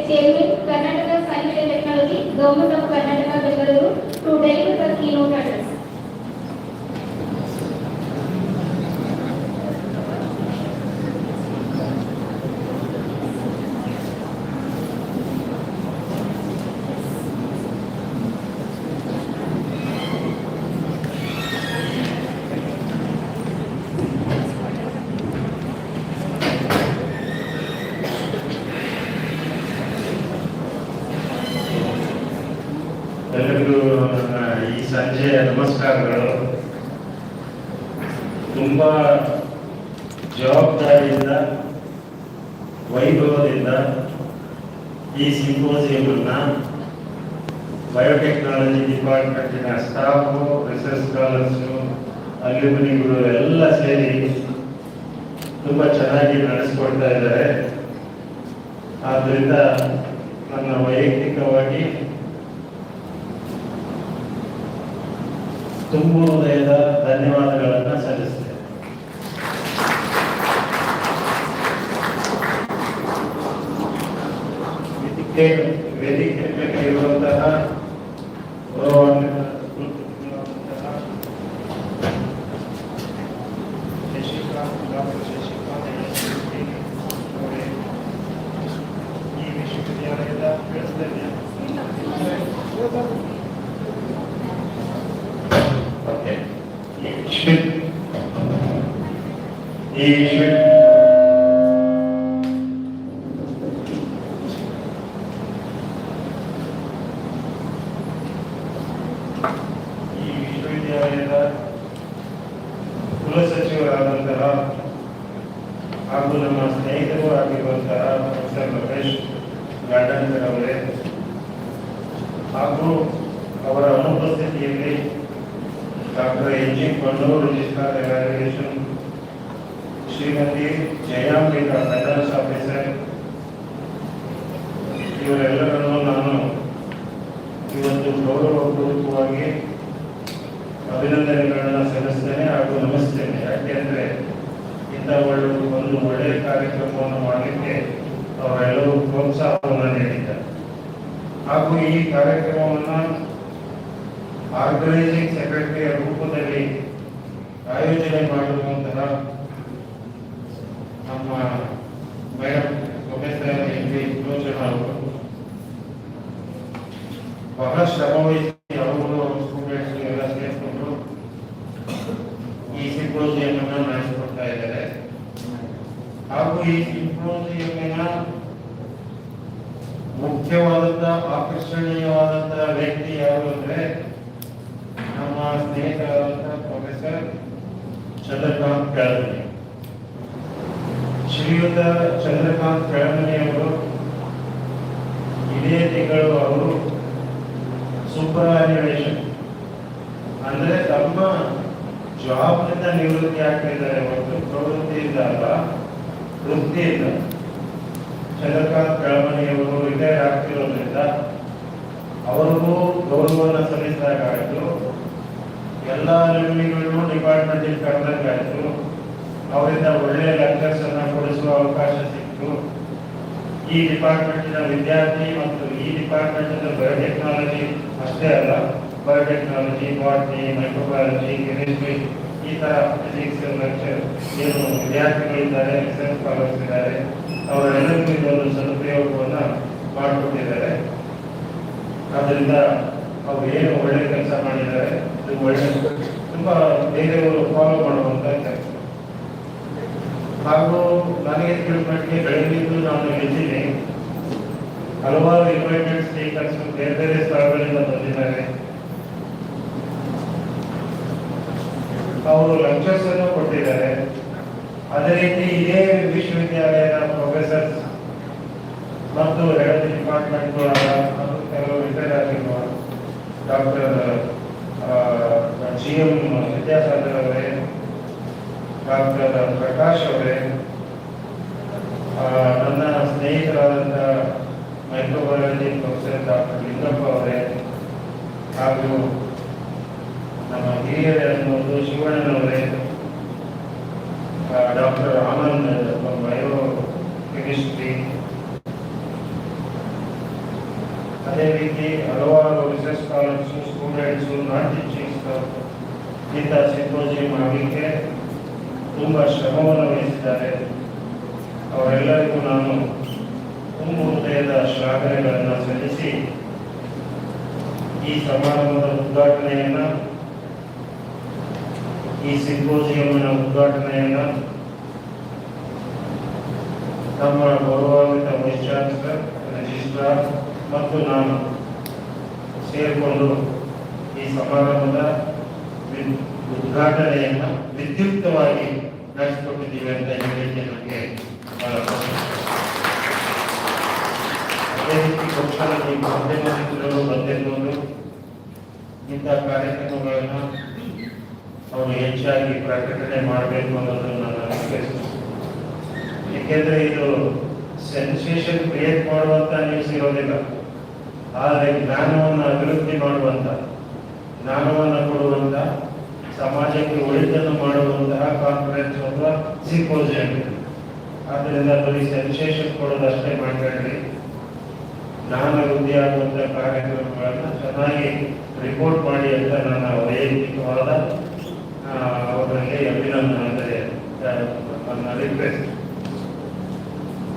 Chairman, Karnataka Science and Technology, Government of Karnataka, Bengaluru, to deliver the keynote address. ಎಲ್ಲರಿಗೂ ನನ್ನ ಈ ಸಂಜೆಯ ನಮಸ್ಕಾರಗಳು. ತುಂಬ ಜವಾಬ್ದಾರಿಯಿಂದ ವೈಭವದಿಂದ ಈ ಸಿಂಪೋಸಿಯಮನ್ನು biotechnology ಡಿಪಾರ್ಟ್ಮೆಂಟಿನ staff, research scholars, ಅಲ್ಯೂಮಿನಿಗಳು ಎಲ್ಲ ಸೇರಿ ತುಂಬ ಚೆನ್ನಾಗಿ ನಡೆಸ್ಕೊಡ್ತಾ ಇದ್ದಾರೆ. ಆದ್ದರಿಂದ ನನ್ನ ವೈಯಕ್ತಿಕವಾಗಿ ತುಂಬ ಹೃದಯದ ಧನ್ಯವಾದಗಳನ್ನು ಸಲ್ಲಿಸ್ತೇನೆ. ವೇದಿಕೆ ಮೇಲೆ ಇರುವಂತಹ ಈ ವಿಶ್ವವಿದ್ಯಾಲಯದ ವಿಶ್ವವಿದ್ಯಾಲಯದ ಕುಲಸಚಿವರಾದಂತಹ ಹಾಗೂ ನಮ್ಮ ಸ್ನೇಹಿತರು ಆಗಿರುವಂತಹ ಪ್ರೊಫೆಸರ್ ರಮೇಶ್ ಗಾರ್ಡನ್ಕರ್ ಅವರೇ ಹಾಗೂ ಅವರ ಅನುಪಸ್ಥಿತಿಯಲ್ಲಿ doctor N G. Konnur registrar evaluation, Shrimati Jayambika finance officer, ಇವರೆಲ್ಲರನ್ನು ನಾನು ಇವತ್ತು ಗೌರವಪೂರ್ವಕವಾಗಿ ಅಭಿನಂದನೆಗಳನ್ನು ಸಲ್ಲಿಸ್ತೇನೆ ಹಾಗೂ ನಮಿಸ್ತೇನೆ. ಯಾಕೆಂದರೆ ಇಂಥ ಒಂದು ಒಳ್ಳೆಯ ಕಾರ್ಯಕ್ರಮವನ್ನು ಮಾಡಲಿಕ್ಕೆ ಅವರೆಲ್ಲರೂ ಪ್ರೋತ್ಸಾಹವನ್ನು ನೀಡಿದ್ದಾರೆ. ಹಾಗೂ ಈ ಕಾರ್ಯಕ್ರಮವನ್ನು ಆರ್ಗನೈಸಿಂಗ್ ಸೆಕ್ರೆಟರಿಯ ರೂಪದಲ್ಲಿ ಆಯೋಜನೆ ಮಾಡಿರುವಂತಹ ನಮ್ಮ ಮೇಡಮ್ ಪ್ರೊಫೆಸರ್ ಎಂ.ವಿ. ಯೋಜನಾ ಅವರು ಬಹಳ ಶ್ರಮವಹಿಸಿ ಅವರು ಸ್ಟೂಡೆಂಟ್ಸ್ ಎಲ್ಲ ಸೇರಿಕೊಂಡು ಈ ಸಿಂಪೋಸಿಯಮನ್ನು ನಡೆಸಿಕೊಡ್ತಾ ಇದ್ದಾರೆ. ಹಾಗೂ ಈ ಸಿಂಪೋಸಿಯಮಿನ ಮುಖ್ಯವಾದಂತಹ ಆಕರ್ಷಣೀಯವಾದಂತಹ ವ್ಯಕ್ತಿ ಯಾರು ಅಂದ್ರೆ ನಮ್ಮ ಸ್ನೇಹಿತರಾದಂತಹ ಪ್ರೊಫೆಸರ್ ಚಂದ್ರಕಾಂತ್ ಕೆಳಮನಿ. ಶ್ರೀಯುತ ಚಂದ್ರಕಾಂತ್ ಕೆಳಮನಿ ಅವರು ಇದೇ ತಿಂಗಳು ಅವರು ಸೂಪರ್ಯಾನ್ಯುವೇಷನ್ ಅಂದ್ರೆ ತಮ್ಮ ಜಾಬ್ನಿಂದ ನಿವೃತ್ತಿ ಆಗ್ತಿದ್ದಾರೆ. ಮತ್ತು ಪ್ರವೃತ್ತಿಯಿಂದ ಅಲ್ಲ, ವೃತ್ತಿಯಿಂದ. ಚಂದ್ರಕಾಂತ್ ಕೆಳಮನಿ ಅವರು ರಿಟೈರ್ ಆಗ್ತಿರೋದ್ರಿಂದ ಅವರಿಗೂ ಗೌರವವನ್ನು ಸಲ್ಲಿಸಿದಾಗಾಯಿತು. ಎಲ್ಲ ಅಲ್ಯೂಮಿನಿಗಳು ಡಿಪಾರ್ಟ್ಮೆಂಟಿಗೆ ಕರೆದಂಗಾಯಿತು. ಅವರಿಂದ ಒಳ್ಳೆಯ ಲೆಕ್ಚರ್ಸ್ ಅನ್ನು ಕೊಡಿಸುವ ಅವಕಾಶ ಸಿಕ್ತು. ಈ ಡಿಪಾರ್ಟ್ಮೆಂಟಿನ ವಿದ್ಯಾರ್ಥಿ ಮತ್ತು ಈ ಡಿಪಾರ್ಟ್ಮೆಂಟಿನ ಬಯೋಟೆಕ್ನಾಲಜಿ ಅಷ್ಟೇ ಅಲ್ಲ, ಬಯೋಟೆಕ್ನಾಲಜಿ, ಬಾಟ್ನಿ, ಮೈಕ್ರೋಬಯಾಲಜಿ, ಕೆಮಿಸ್ಟ್ರಿ, ಈ ತರ ಫಿಸಿಕ್ಸ್ ಲೆಕ್ಚರ್ ಏನು ವಿದ್ಯಾರ್ಥಿಗಳಿದ್ದಾರೆ, ರಿಸರ್ಚ್ ಸ್ಕಾಲರ್ಸ್ ಇದ್ದಾರೆ, ಅವರೆಲ್ಲರಿಗೂ ಇದೊಂದು ಸದುಪಯೋಗವನ್ನು ಮಾಡಿಕೊಟ್ಟಿದ್ದಾರೆ. ಆದ್ದರಿಂದ ಅವರು ಏನು ಒಳ್ಳೆ ಕೆಲಸ ಮಾಡಿದ್ದಾರೆ, ಇದು ಒಳ್ಳೆ ತುಂಬಾ ಬೇರೆಯವರು ಫಾಲೋ ಮಾಡುವಂತ ಕೆಲಸ. ಹಾಗೂ ನನಗೆ ತಿಳಿಮಟ್ಟಿಗೆ ಬೆಳಗ್ಗಿದ್ದು ನಾನು ಇದ್ದೀನಿ, ಹಲವಾರು ಇನ್ವೈಟೆಡ್ ಸ್ಪೀಕರ್ಸ್ ಬೇರೆ ಬೇರೆ ಸ್ಥಳಗಳಿಂದ ಬಂದಿದ್ದಾರೆ. ಅವರು ಲೆಕ್ಚರ್ಸ್ ಅನ್ನು ಕೊಟ್ಟಿದ್ದಾರೆ. ಅದೇ ರೀತಿ ಇದೇ ವಿಶ್ವವಿದ್ಯಾಲಯದ ಪ್ರೊಫೆಸರ್ಸ್ ಮತ್ತು ಹೆಡ್ ಡಿಪಾರ್ಟ್ಮೆಂಟ್ಗಳಾದ ಕೆಲವು ರಿಟೈರ್ ಆಗಿರುವ ಡಾಕ್ಟರ್ ಜಿ.ಎಂ. ವಿದ್ಯಾಸಾಗರ್ ಅವರೇ, ಡಾಕ್ಟರ್ ಪ್ರಕಾಶ್ ಅವರೇ, ನನ್ನ ಸ್ನೇಹಿತರಾದಂಥ ಮೈಕ್ರೋಬಯಾಲಜಿ ಪ್ರೊಫೆಸರ್ ಡಾಕ್ಟರ್ ಲಿಂಗಪ್ಪ ಅವರೇ, ಹಾಗೂ ನಮ್ಮ ಹಿರಿಯರನ್ನು ಶಿವಣ್ಣನವರೇ, ಡಾಕ್ಟರ್ ಆನಂದ್ ಬಯೋ ಕೆಮಿಸ್ಟ್ರಿ, ಅದೇ ರೀತಿ ಹಲವಾರು ರಿಸರ್ಚ್ ಸ್ಕಾಲರ್ಸು ಸ್ಟೂಡೆಂಟ್ಸು ನಾನ್ ಟೀಚಿಂಗ್ ಸ್ಟಾಫ್ ಇಂಥ ಸಿಂಪೋಸಿಯಂ ಆಗಲಿಕ್ಕೆ ತುಂಬ ಶ್ರಮವನ್ನು ವಹಿಸಿದ್ದಾರೆ. ಅವರೆಲ್ಲರಿಗೂ ನಾನು ತುಂಬ ಹೃದಯದ ಶ್ಲಾಘನೆಗಳನ್ನು ಸಲ್ಲಿಸಿ ಈ ಸಮಾರಂಭದ ಉದ್ಘಾಟನೆಯನ್ನು, ಈ ಸಿಂಪೋಸಿಯಂನ ಉದ್ಘಾಟನೆಯನ್ನು ನಮ್ಮ ಗೌರವಾನ್ವಿತ ವೈಸ್ ಚಾನ್ಸಲರ್, ರಿಜಿಸ್ಟ್ರಾರ್ ಮತ್ತು ನಾನು ಸೇರಿಕೊಂಡು ಈ ಸಮಾರಂಭದ ಉದ್ಘಾಟನೆಯನ್ನು ವಿದ್ಯುಕ್ತವಾಗಿ ನಡೆಸಿಕೊಟ್ಟಿದ್ದೀವಿ ಅಂತ ಹೇಳಿಕೆ ನನಗೆ ಬಹಳ ಖುಷಿ. ಅದೇ ರೀತಿ ಬಹುಶಃ ಈ ಮಾಧ್ಯಮ ಮಿತ್ರರು ಬಂದಿರ್ಬೋದು, ಇಂಥ ಕಾರ್ಯಕ್ರಮಗಳನ್ನು ಅವರು ಹೆಚ್ಚಾಗಿ ಪ್ರಕಟಣೆ ಮಾಡಬೇಕು ಅನ್ನೋದನ್ನು ನಾನು ರಿಕ್ವೆಸ್ಟ್. ಏಕೆಂದರೆ ಇದು ಸೆನ್ಸೇಷನ್ ಕ್ರಿಯೇಟ್ ಮಾಡುವಂಥ ನ್ಯೂಸ್ ಇರೋದಿಲ್ಲ, ಆದರೆ ಜ್ಞಾನವನ್ನು ಅಭಿವೃದ್ಧಿ ಮಾಡುವಂಥ, ಜ್ಞಾನವನ್ನು ಕೊಡುವಂಥ, ಸಮಾಜಕ್ಕೆ ಒಳಿತನ್ನು ಮಾಡುವಂತಹ ಕಾನ್ಫರೆನ್ಸ್ ಅಥವಾ ಸಿಂಪೋಸಿಯಂ. ಆದ್ದರಿಂದ ಬರೀ ಸೆನ್ಸೇಷನ್ ಕೊಡೋದಷ್ಟೇ ಮಾಡಬೇಡ್ರಿ, ಜ್ಞಾನ ವೃದ್ಧಿಯಾಗುವಂಥ ಕಾರ್ಯಕ್ರಮಗಳನ್ನು ಚೆನ್ನಾಗಿ ರಿಪೋರ್ಟ್ ಮಾಡಿ ಅಂತ ನನ್ನ ವೈಯಕ್ತಿಕವಾದ ಅವರಲ್ಲಿ ಅಭಿನಂದನೆ, ನನ್ನ ರಿಕ್ವೆಸ್ಟ್.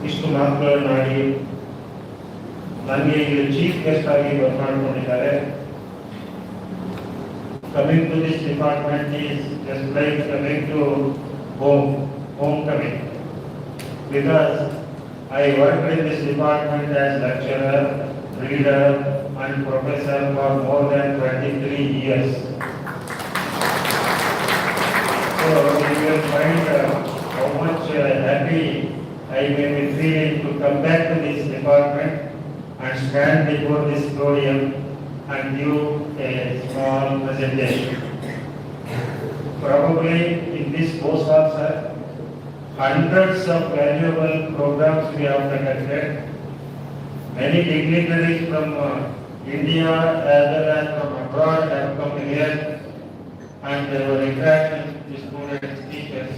ಇಷ್ಟು ಮಾತುಗಳನ್ನಾಡಿ ನನಗೆ ಇಲ್ಲಿ ಚೀಫ್ ಗೆಸ್ಟ್ ಆಗಿ ಬರ್ಮಾಡ್ಕೊಂಡಿದ್ದಾರೆ. Coming to this department is just like coming to homecoming, because I worked in this department as lecturer, reader and professor for more than 23 years. So you will find how much happy I may be feeling to come back to this department and stand before this podium and give a small presentation. Probably in this post also, hundreds of valuable programs we have conducted. Many dignitaries from India as well as from abroad have come here, and there were interactions with the students, teachers,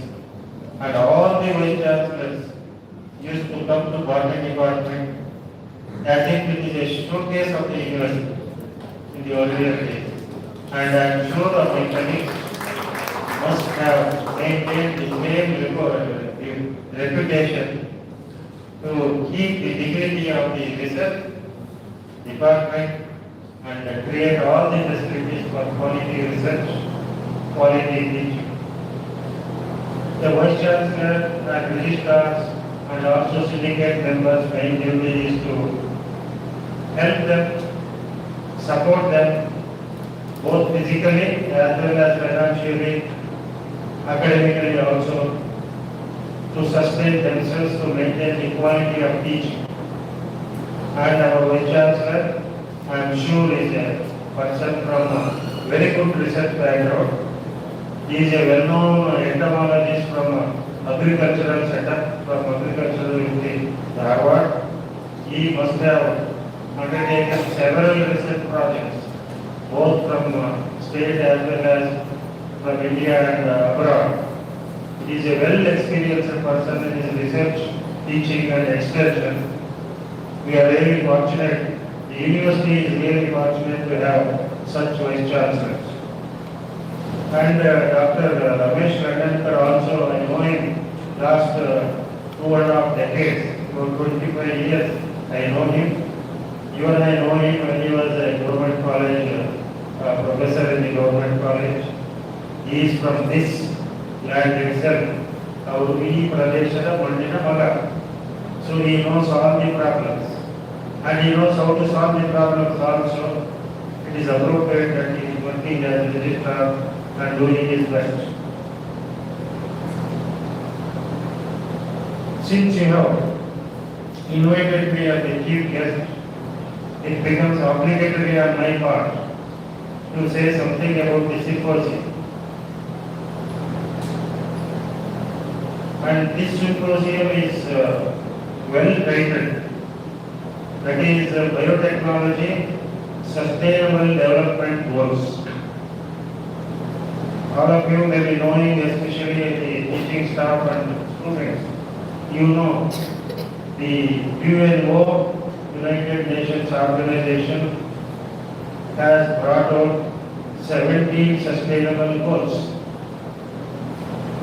and all the vice chancellors used to come to botany department as if it is a showcase of the university in the earlier days. And I am sure that my colleagues must have maintained the same reputation to keep the dignity of the research department and create all the facilities for quality research, quality teaching. The Vice Chancellor and registrars and also syndicate members' main duty is to help them, support them, both physically as well as financially, academically also, to sustain themselves, to maintain the quality of teaching. And our Vice Chancellor, I am sure, is a person from a very good research background. He is a well-known entomologist from agricultural setup, from agricultural university, Harvard. He must have undertaken several research projects, both from state as well as from India and abroad. He is a well-experienced person in his research, teaching and extension. We are really fortunate, the university is really fortunate to have such vice chancellors. And Dr. Ramesh Rangankar also, I know him last 2.5 decades, for 25 years I know him. Even I know him when he was a government college professor in the government college. He is from this land itself. Our Pradeshada Mandina Maga. So he knows all the problems. And he knows how to solve the problems also. It is appropriate that he is working as a registrar and doing his best. Since you have invited me as a chief guest, it becomes obligatory on my part to say something about the symposium. And this symposium is well titled. That is Biotechnology Sustainable Development Goals. All of you may be knowing, especially the teaching staff and students, you know the UNO United Nations Organization has brought out 17 sustainable goals.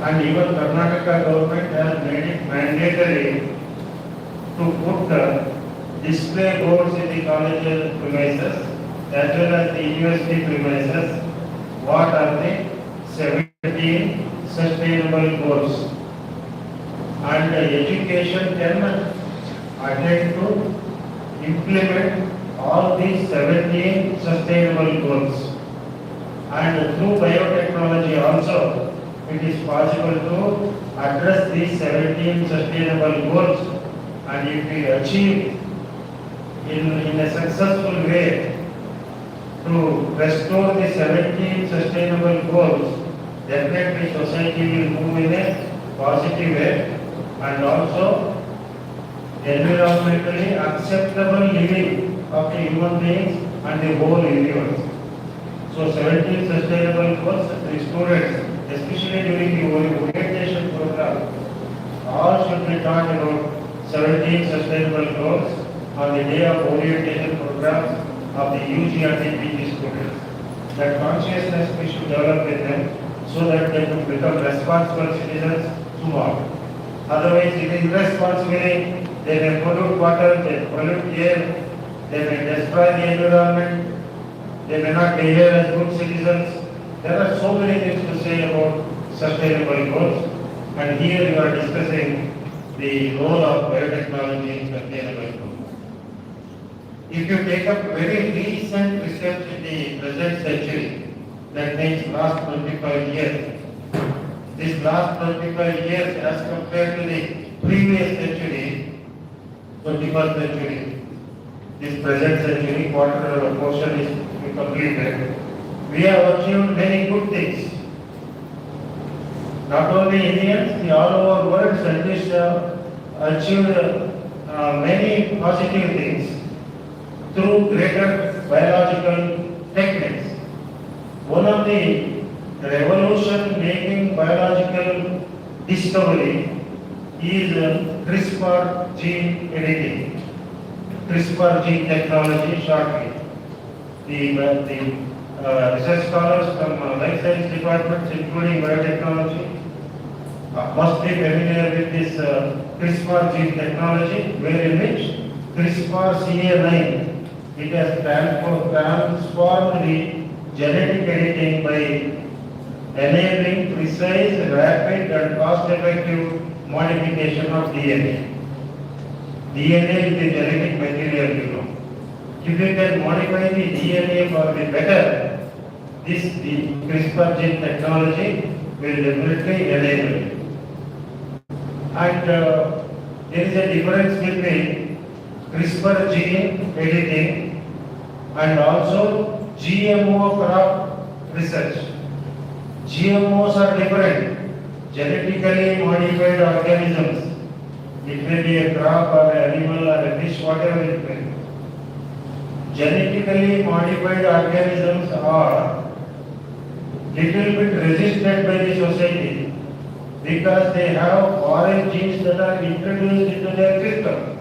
And even Karnataka government has made it mandatory to put display boards in the college premises as well as the university premises. What are the 17 sustainable goals? And education can attend to implement all these 17 sustainable goals. And through biotechnology also, it is possible to address these 17 sustainable goals. And if we achieve in a successful way to restore the 17 sustainable goals, definitely society will move in a positive way and also environmentally acceptable living of the human beings and the whole universe. So 17 sustainable goals, the students, especially during the orientation program, all should be taught about 17 sustainable goals on the day of orientation programs of the UG and the PG students. That consciousness we should develop in them so that they can become responsible citizens tomorrow. Otherwise, it is irresponsibility. They may pollute water, they pollute air, they may destroy the environment, they may not behave as good citizens. There are so many things to say about sustainable goals, and here you are discussing the role of biotechnology in sustainable goals. If you take up very recent research in the present century, that means last 25 years, this last 25 years as compared to the previous century, 21st century, this present century, quarter portion is completed. We have achieved many good things. Not only Indians, the all over world scientists have achieved many positive things through greater biological techniques. One of the revolution-making biological discovery is CRISPR gene editing, CRISPR gene technology shortly. The research scholars from life science departments, including biotechnology, must be familiar with this CRISPR gene technology, wherein which CRISPR-Ca9, it has transformed the genetic editing by enabling precise, rapid and cost-effective modification of DNA. DNA is the genetic material, you know. If you can modify the DNA for the better, the CRISPR gene technology will definitely enable it. And there is a difference between CRISPR gene editing and also GMO crop research. GMOs are different, genetically modified organisms. It may be a crop or an animal or a fish, whatever it may be. Genetically modified organisms are little bit resisted by the society because they have foreign genes that are introduced into their system.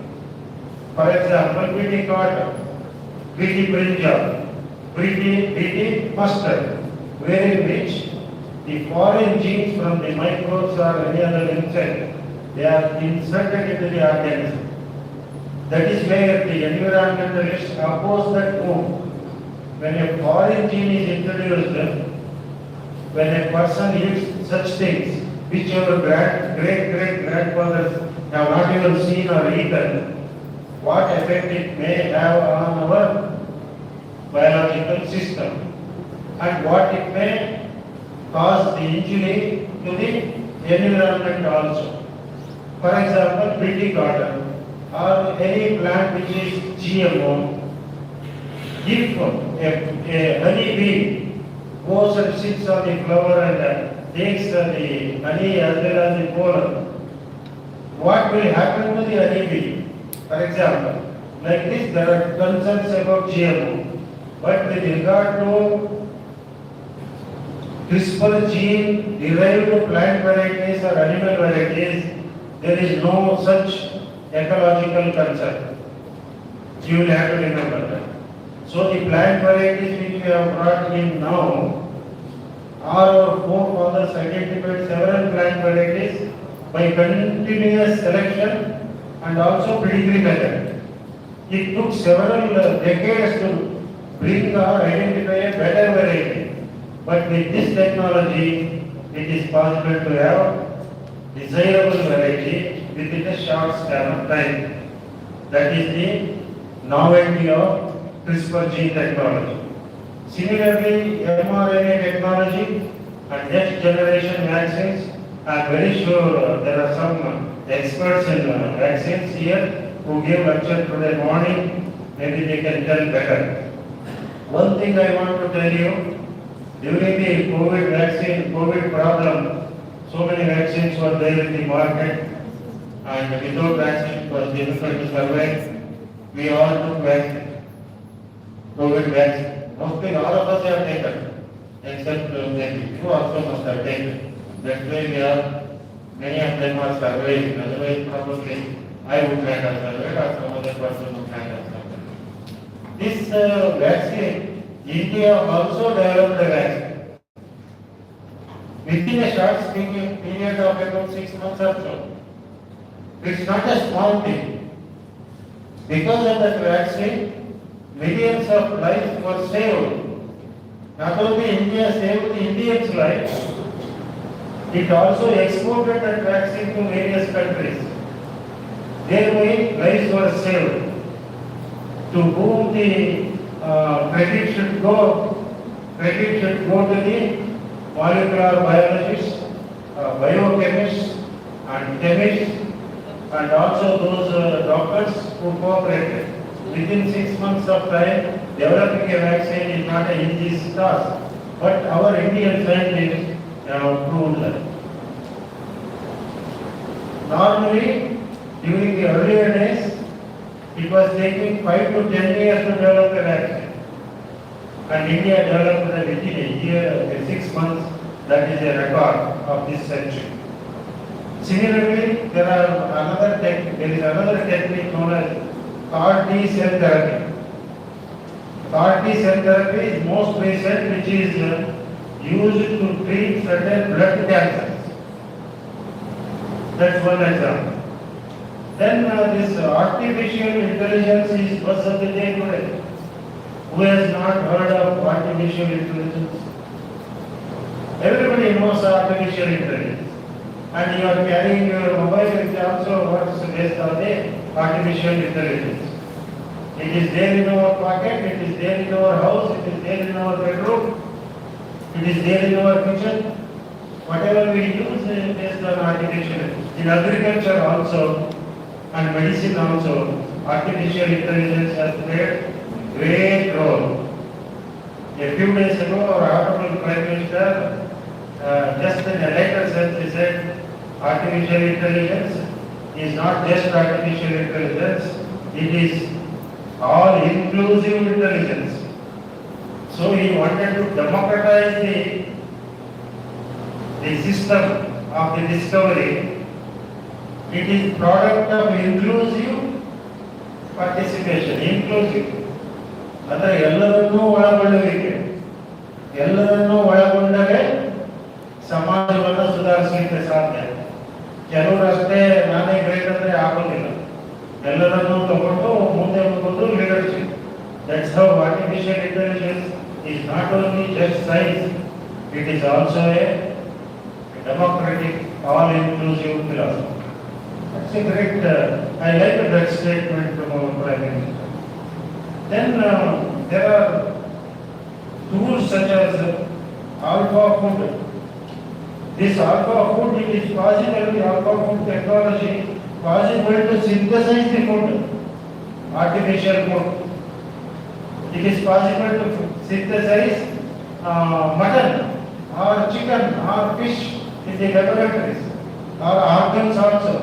For example, BT cotton, BT brinjal, BT mustard, wherein which the foreign genes from the microbes or any other insect, they are inserted into the organism. That is where the environmentalists oppose that move. When a foreign gene is introduced, when a person eats such things, which our great-great-grandfathers have not even seen or eaten, what effect it may have on our biological system and what it may cause the injury to the environment also. For example, BT cotton or any plant which is GMO, if a honey bee goes and sits on the flower and takes the honey as well as the pollen, what will happen to the honey bee? For example, like this, there are concerns about GMO, but with regard to CRISPR gene derived plant varieties or animal varieties, there is no such ecological concern. You will have to remember that. So the plant varieties which we have brought in now are our forefathers identified several plant varieties by continuous selection and also pedigree method. It took several decades to bring or identify a better variety. But with this technology, it is possible to have desirable variety within a short span of time. That is the novelty of CRISPR gene technology. Similarly, mRNA technology and next generation vaccines, I am very sure there are some experts in vaccines here who give lecture today morning, maybe they can tell better. One thing I want to tell you, during the COVID vaccine, COVID problem, so many vaccines were there in the market and without vaccine it was difficult to survive. We all took vaccine, COVID vaccine. Mostly all of us have taken, except maybe you also must have taken. That's why we are, many of them are surviving, otherwise probably I would not have survived or some other person would not have survived. This vaccine, India also developed a vaccine. Within a short period of about 6 months or so. It's not a small thing. Because of that vaccine, millions of lives were saved. Not only India saved the Indians' lives, it also exported that vaccine to various countries. Thereby, lives were saved. To whom the credit should go to the molecular biologists, biochemists, and chemists, and also those doctors who cooperated. Within 6 months of time, developing a vaccine is not an easy task, but our Indian scientists have proved that. Normally, during the earlier days, it was taking 5 to 10 years to develop a vaccine. And India developed it within a year, 6 months. That is a record of this century. Similarly, there is another technique known as CAR-T cell therapy. CAR-T cell therapy is most recent, which is used to treat certain blood cancers. That's one example. Then this artificial intelligence is first of the day today. Who has not heard of artificial intelligence? Everybody knows artificial intelligence. And you are carrying your mobile, it also works based on the artificial intelligence. It is there in our pocket, it is there in our house, it is there in our bedroom, it is there in our kitchen. Whatever we use is based on artificial. In agriculture also, and medicine also, artificial intelligence has played great role. A few days ago, our Honorable Prime Minister, just in a letter sense, he said, artificial intelligence is not just artificial intelligence, it is all-inclusive intelligence. So he wanted to democratize the system of the discovery. It is product of inclusive participation, inclusive. ಅಂದರೆ ಎಲ್ಲರನ್ನೂ ಒಳಗೊಳ್ಳುವಿಕೆ, ಎಲ್ಲರನ್ನೂ ಒಳಗೊಂಡರೆ ಸಮಾಜವನ್ನು ಸುಧಾರಿಸಲಿಕ್ಕೆ ಸಾಧ್ಯ. ಕೆಲವರಷ್ಟೇ ನಾನೇ great ಅಂದರೆ ಆಗೋದಿಲ್ಲ, ಎಲ್ಲರನ್ನೂ ತಗೊಂಡು ಮುಂದೆ ಹೋಗೋದು leadership. That's how artificial intelligence is not only just science, it is also a democratic, all-inclusive philosophy. That's a great, I like that statement from our Prime Minister. Then there are tools such as alpha food. This alpha food, it is possible, the alpha food technology, possible to synthesize the food, artificial food. It is possible to synthesize mutton or chicken or fish in the laboratories, or organs also.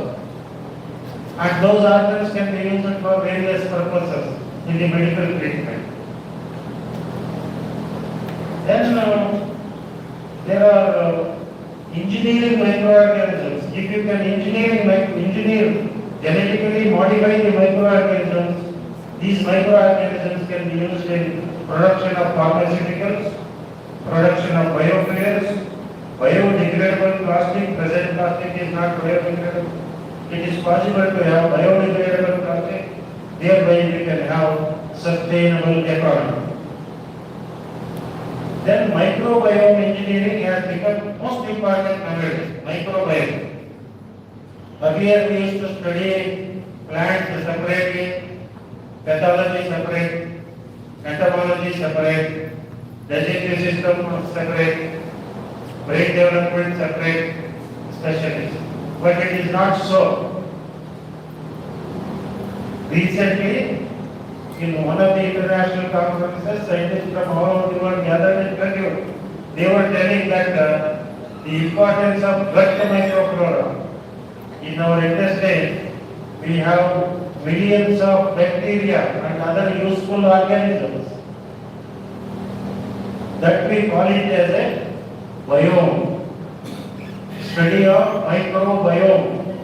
And those organs can be used for various purposes in the medical treatment. Then there are engineering microorganisms. If you can engineer genetically modify the microorganisms, These microorganisms can be used in production of pharmaceuticals, production of biofuels, biodegradable plastic. Present plastic is not biodegradable. It is possible to have biodegradable plastic, thereby we can have sustainable economy. Then microbiome engineering has become most important nowadays. Microbiome. Earlier we used to study plants separately, pathology separate, entomology separate, digestive system separate, brain development separate, specialist. But it is not so. Recently, in one of the international conferences, scientists from all over the world gathered in Bangalore. They were telling that the importance of gut microflora. In our intestine, we have millions of bacteria and other useful organisms. That we call it as a biome. Study of microbiome.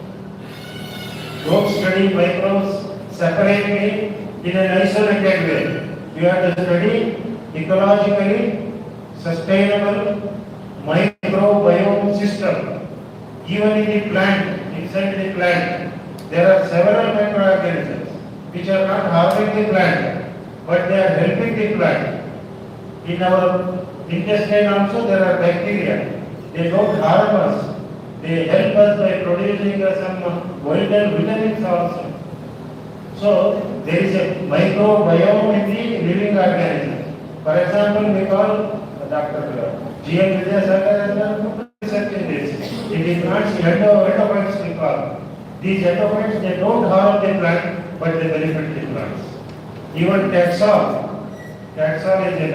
Don't study microbes separately in an isolated way. You have to study ecologically sustainable microbiome system. Even in the plant, inside the plant, there are several microorganisms which are not harming the plant, but they are helping the plant. In our intestine also there are bacteria. They don't harm us. They help us by producing some vital vitamins also. So there is a microbiome in the living organism. For example, we call Dr. G.M. Vidyasagar has done research in this. In the plants, endophytes we call. These endophytes, they don't harm the plant, but they benefit the plants. Even Taxol is a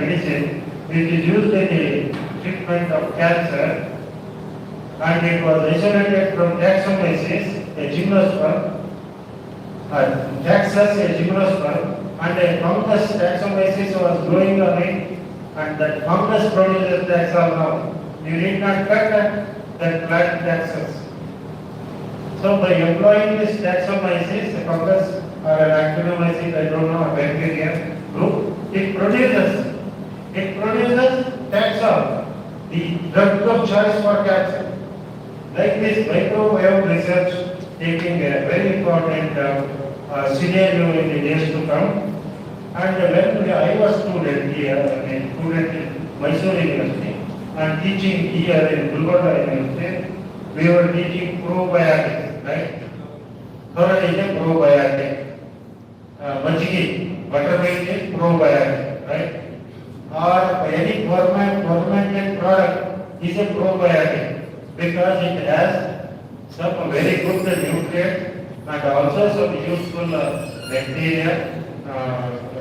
medicine which is used in the treatment of cancer, and it was isolated from Taxomyces, a gymnosperm, Taxus, a gymnosperm, and a fungus Taxomyces was growing on it, and that fungus produces Taxol now. You need not cut that plant Taxus. So by employing this Taxomyces, a fungus or an actinomyces, I don't know, a bacteria group, it produces Taxol, the drug of choice for cancer. Like this microbiome research taking a very important scenario in the days to come. And when I was student here, in Mysore University, and teaching here in Gulbarga University, we were teaching probiotics, right? Third is a probiotic. Majigi, buttermilk is probiotic, right? Or any fermented product is a probiotic because it has some very good nutrients and also some useful bacteria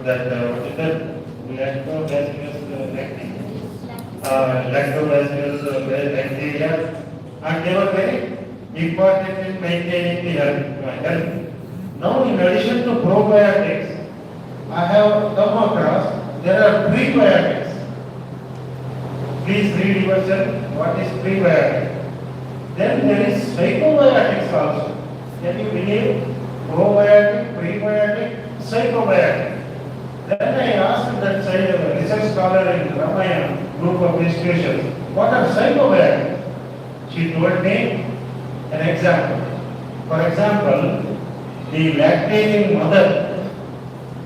lactobacillus bacteria, and they were very important in maintaining the health. Now, in addition to probiotics, I have come across there are prebiotics. Please read yourself what is prebiotic. Then there is psychobiotics also. Can you believe? Probiotic, prebiotic, psychobiotic. Then I asked that research scholar in Ramayana group of institutions, what are psychobiotics? She told me an example. For example, the lactating mother,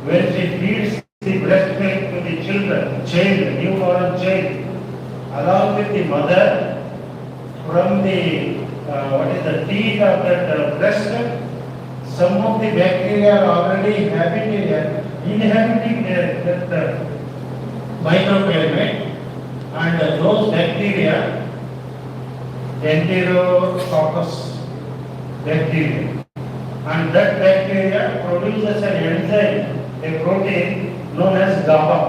when she feeds the breast milk to the newborn child, along with the mother, from the teeth of that breast, some of the bacteria are already inhabiting that microclimate, and those bacteria, Enterococcus bacteria, and that bacteria produces an enzyme, a protein known as GABA,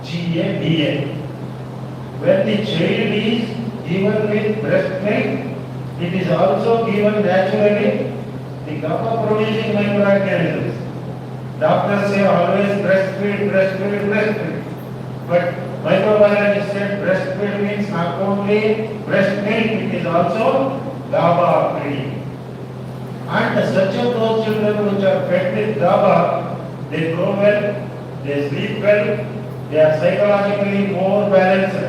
GABA. When the child is given with breast milk, it is also given naturally the GABA producing microorganisms. Doctors say always breastfeed, breastfeed, breastfeed. But microbiologists said breastfeed means not only breast milk, it is also GABA feeding. And such of those children which are fed with GABA, they grow well, they sleep well, they are psychologically more balanced.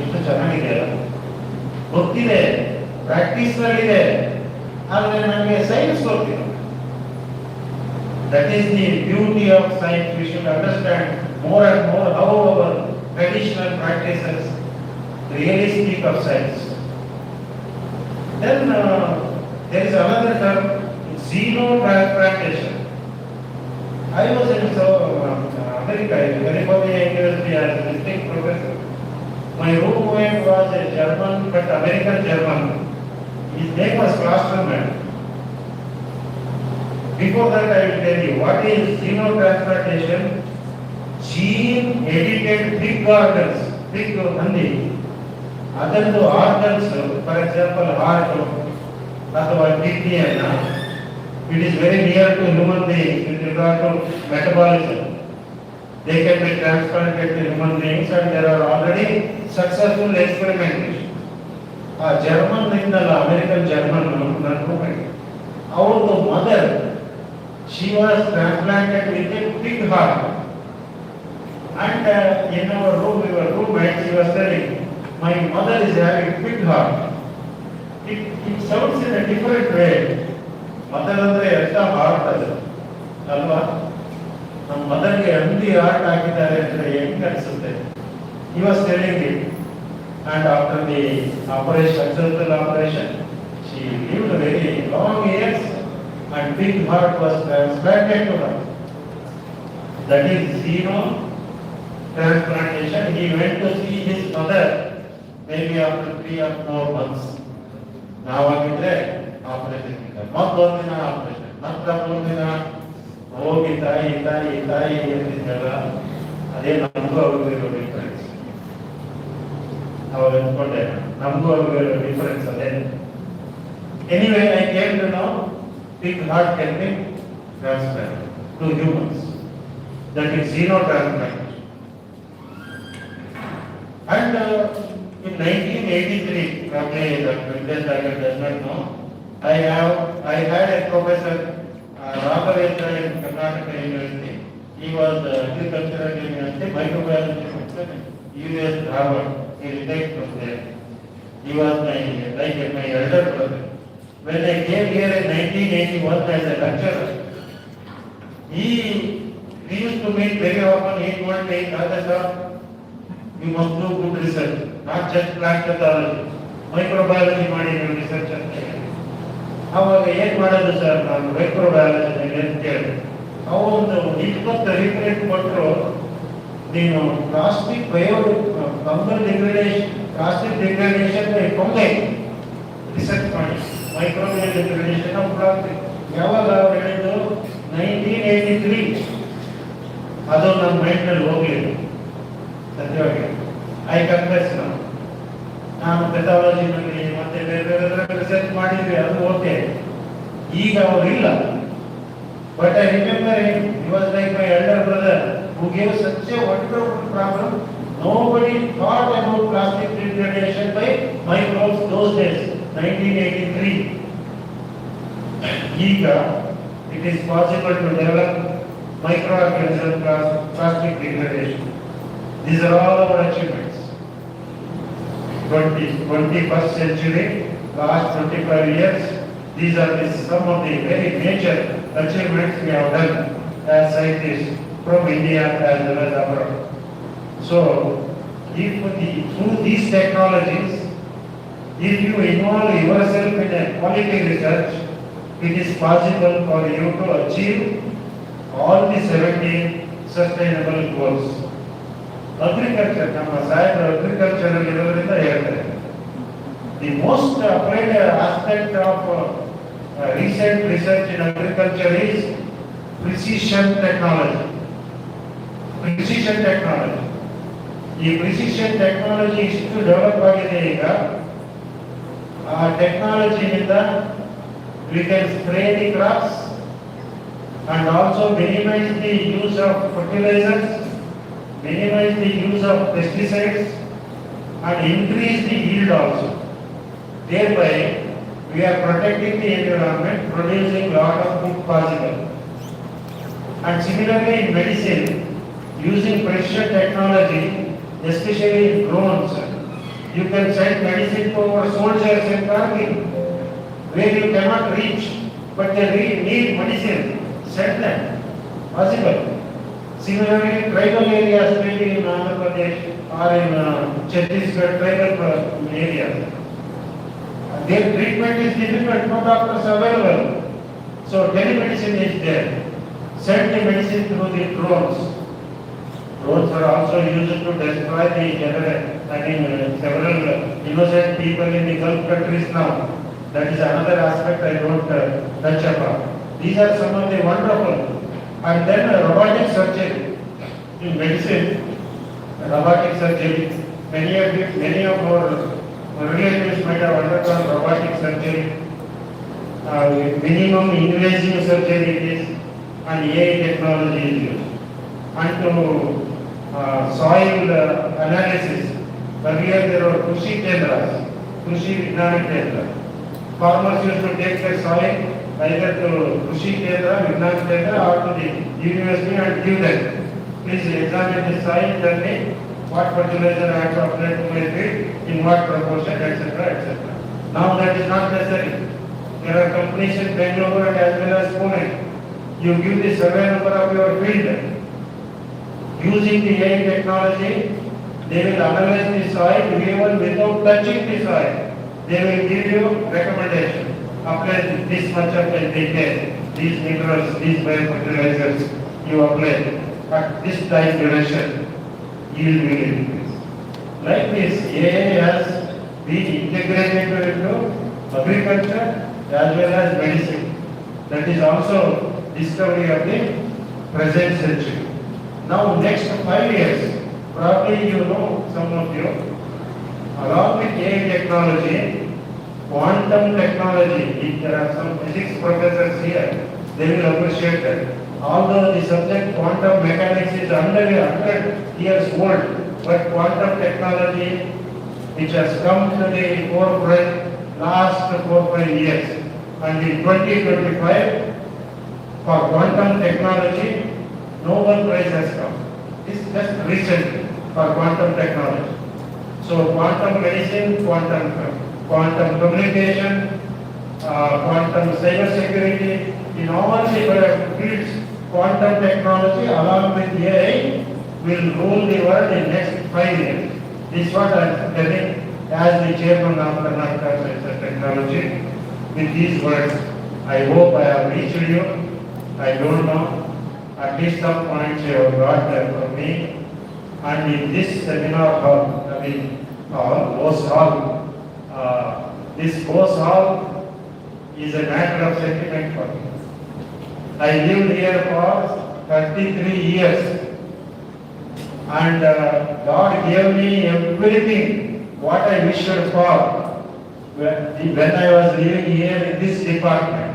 ಎಷ್ಟು ಚೆನ್ನಾಗಿದೆಯಲ್ಲ, ಗೊತ್ತಿದೆ, practice ನಲ್ಲಿದೆ, ಆದರೆ ನನಗೆ science ಗೊತ್ತಿಲ್ಲ. That is the beauty of science. We should understand more and more how our traditional practices really speak of science. Then there is another term, xenotransplantation. I was in America, in California University as a visiting professor. My roommate was a German, but American German. His name was Klosterman. Before that, I will tell you what is xenotransplantation. Gene edited big organs, big handi. Other organs, for example, heart, ಅಥವಾ kidney, it is very near to human beings with regard to metabolism. They can be transplanted to human beings, and there are already successful experiments. German American German, our mother, she was transplanted with a big heart. And in our room, we were roommates, she was telling, my mother is having big heart. It sounds in a different way. Mother andre esta heart adu. Alva? Nam mother ge andi heart hakidare andre henga ansutte. He was telling me, and after the operation, successful operation, she lived very long years and big heart was transplanted to her. That is xenotransplantation. He went to see his mother maybe after 3 or 4 months. ನಾವಾಗಿದ್ರೆ operation ಇಲ್ಲ, ಮತ್ತೊಂದಿನ operation, ಮತ್ತೊಂದಿನ ಹೋಗಿ ತಾಯಿ ತಾಯಿ ತಾಯಿ ಅಂತಿದ್ದಲ್ಲ, ಅದೇ ನಮಗೂ ಅವ್ರಿಗೂ difference. ಅವಾಗ ಅಂದ್ಕೊಂಡೆ ನಮಗೂ ಅವ್ರಿಗೂ ಡಿಫರೆನ್ಸ್ ಅದೇ. Anyway I came to know big heart can be transplanted to humans. That is xenotransplantation. And in 1983, probably the Princess Tiger does not know, I had a professor, Raghavendra in Karnataka University. He was agricultural university, microbiology professor in US Harvard. He retired from there. He was my elder brother. When I came here in 1981 as a lecturer, we used to meet very often. He told me, Rajasthan, you must do good research, not just plant pathology, microbiology ಮಾಡಿರೋ research ಅಂತ ಹೇಳಿ. ಅವಾಗ ಏನು ಮಾಡೋದು sir, ನಾನು microbiology ಅಂತ ಕೇಳಿದೆ. ಅವೊಂದು 20 report ಕೊಟ್ಟರು, ನೀನು plastic fungal degradation, plastic degradation research ಮಾಡಿ, ಮೈಕ್ರೋಬಿಯಲ್ ಡಿಗ್ರೇಡೇಷನ್ ಆಫ್ ಪ್ಲಾಸ್ಟಿಕ್. ಯಾವಾಗ ಅವ್ರು ಹೇಳಿದ್ದು 1983. ಅದು ನನ್ನ ಮೈಂಡ್ನಲ್ಲಿ ಹೋಗಲಿಲ್ಲ ಸದ್ಯವಾಗಿ. ಐ ಕನ್ಫೆಸ್ ನಾನು ಪೆಥಾಲಜಿನಲ್ಲಿ ಮತ್ತೆ ಬೇರೆ ಬೇರೆ ರಿಸರ್ಚ್ ಮಾಡಿದ್ವಿ, ಅದು ಓಕೆ. ಈಗ ಅವರಿಲ್ಲ. But I remember him, he was like my elder brother who gave such a wonderful problem. Nobody thought about plastic degradation by microbes those days, 1983. ಈಗ it is possible to develop microorganism plastic degradation. These are all our achievements. 21st century, last 25 years, these are some of the very major achievements we have done as scientists from India as well as abroad. So, through these technologies, if you involve yourself in a quality research, it is possible for you to achieve all the 17 sustainable goals. Agriculture, ನಮ್ಮ ಸಾಹೇಬರು agriculture ಇರೋದ್ರಿಂದ ಹೇಳ್ತಾರೆ, the most applied aspect of recent research in agriculture is precision technology. Precision technology. ಈ precision technology ಇಷ್ಟು develop ಆಗಿದೆ ಈಗ. ಆ ಟೆಕ್ನಾಲಜಿಯಿಂದ we can spray the crops and also minimize the use of fertilizers, minimize the use of pesticides and increase the yield also. Thereby we are protecting the environment, producing lot of food possible. And similarly in medicine, using precision technology, especially in drones, you can send medicine to our soldiers and army where you cannot reach, but they need medicine. Send them. Possible. Similarly, tribal areas, maybe in Andhra Pradesh or in Chhattisgarh, tribal areas, their treatment is difficult, no doctors available. So telemedicine is there. Send the medicine through the drones. Drones are also used to destroy the several innocent people in the Gulf countries now. That is another aspect I don't touch upon. These are some of the wonderful. And then robotic surgery. In medicine, robotic surgery, many of our relatives might have undergone robotic surgery. Minimum invasive surgery it is, and AI technology is used. And to soil analysis, earlier there were Krushi Kendras, Krushi Vignani Kendra. Farmers used to take their soil either to Krushi Kendra, Vignani Kendra or to the university and give them. Please examine the soil, tell me what fertilizer I have to apply to my field, in what proportion, etc. etc. Now that is not necessary. There are companies in Bangalore and as well as Pune. You give the survey number of your field. Using the AI technology, they will analyze the soil even without touching the soil. They will give you recommendation. Apply this much of detail, these minerals, these biofertilizers you apply at this time duration, yield will increase. Like this, AI has been integrated into agriculture as well as medicine. That is also discovery of the present century. Now next 5 years, probably you know, some of you, along with AI technology, quantum technology, if there are some physics professors here, they will appreciate that. Although the subject quantum mechanics is 100 years old, but quantum technology, which has come to the forefront last 4-5 years, and in 2025, for quantum technology, Nobel Prize has come. This is just recently for quantum technology. So quantum medicine, quantum communication, quantum cyber security, in all the fields, quantum technology along with AI will rule the world in next 5 years. This is what I am telling as the chairman of Karnataka Science and Technology. With these words, I hope I have reached you. I don't know. At least some points you have got there from me. And in this seminar hall, this Bose Hall is a matter of sentiment for me. I lived here for 33 years and God gave me everything what I wished for when I was living here in this department.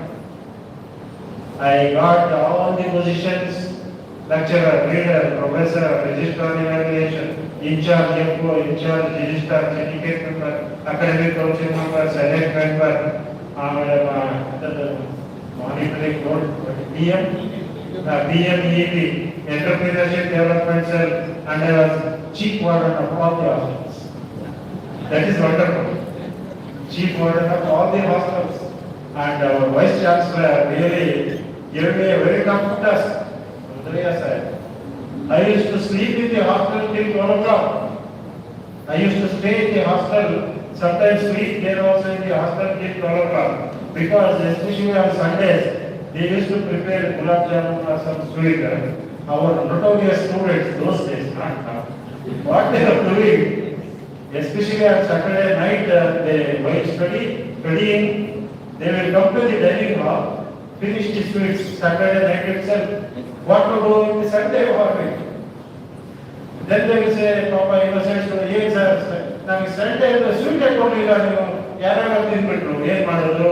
I got all the positions, lecturer, reader, professor, registrar evaluation, in charge FO, in charge registrar, certificate member, academic council member, select member, monitoring board, BMEP, entrepreneurship development cell, and I was chief warden of all the hospitals. That is wonderful. Chief warden of all the hospitals. And our vice chancellor really gave me a very tough task. I used to sleep in the hostel till 1 o'clock. I used to stay in the hostel, sometimes sleep there also in the hostel till 12 o'clock. Because especially on Sundays, they used to prepare gulab jamun or some sweet. Our notorious students those days, not now. What they are doing, especially on Saturday night, they while studying, they will come to the dining hall, finish the sweets Saturday night itself. What to do in the Sunday morning? Then they will say, Papa, innocent student, yes sir, now Sunday sweet ಕೊಡಲಿಲ್ಲ ನೀವು ಯಾರ್ಯಾರು ತಿನ್ಬಿಟ್ರು ಏನ್ ಮಾಡೋದು?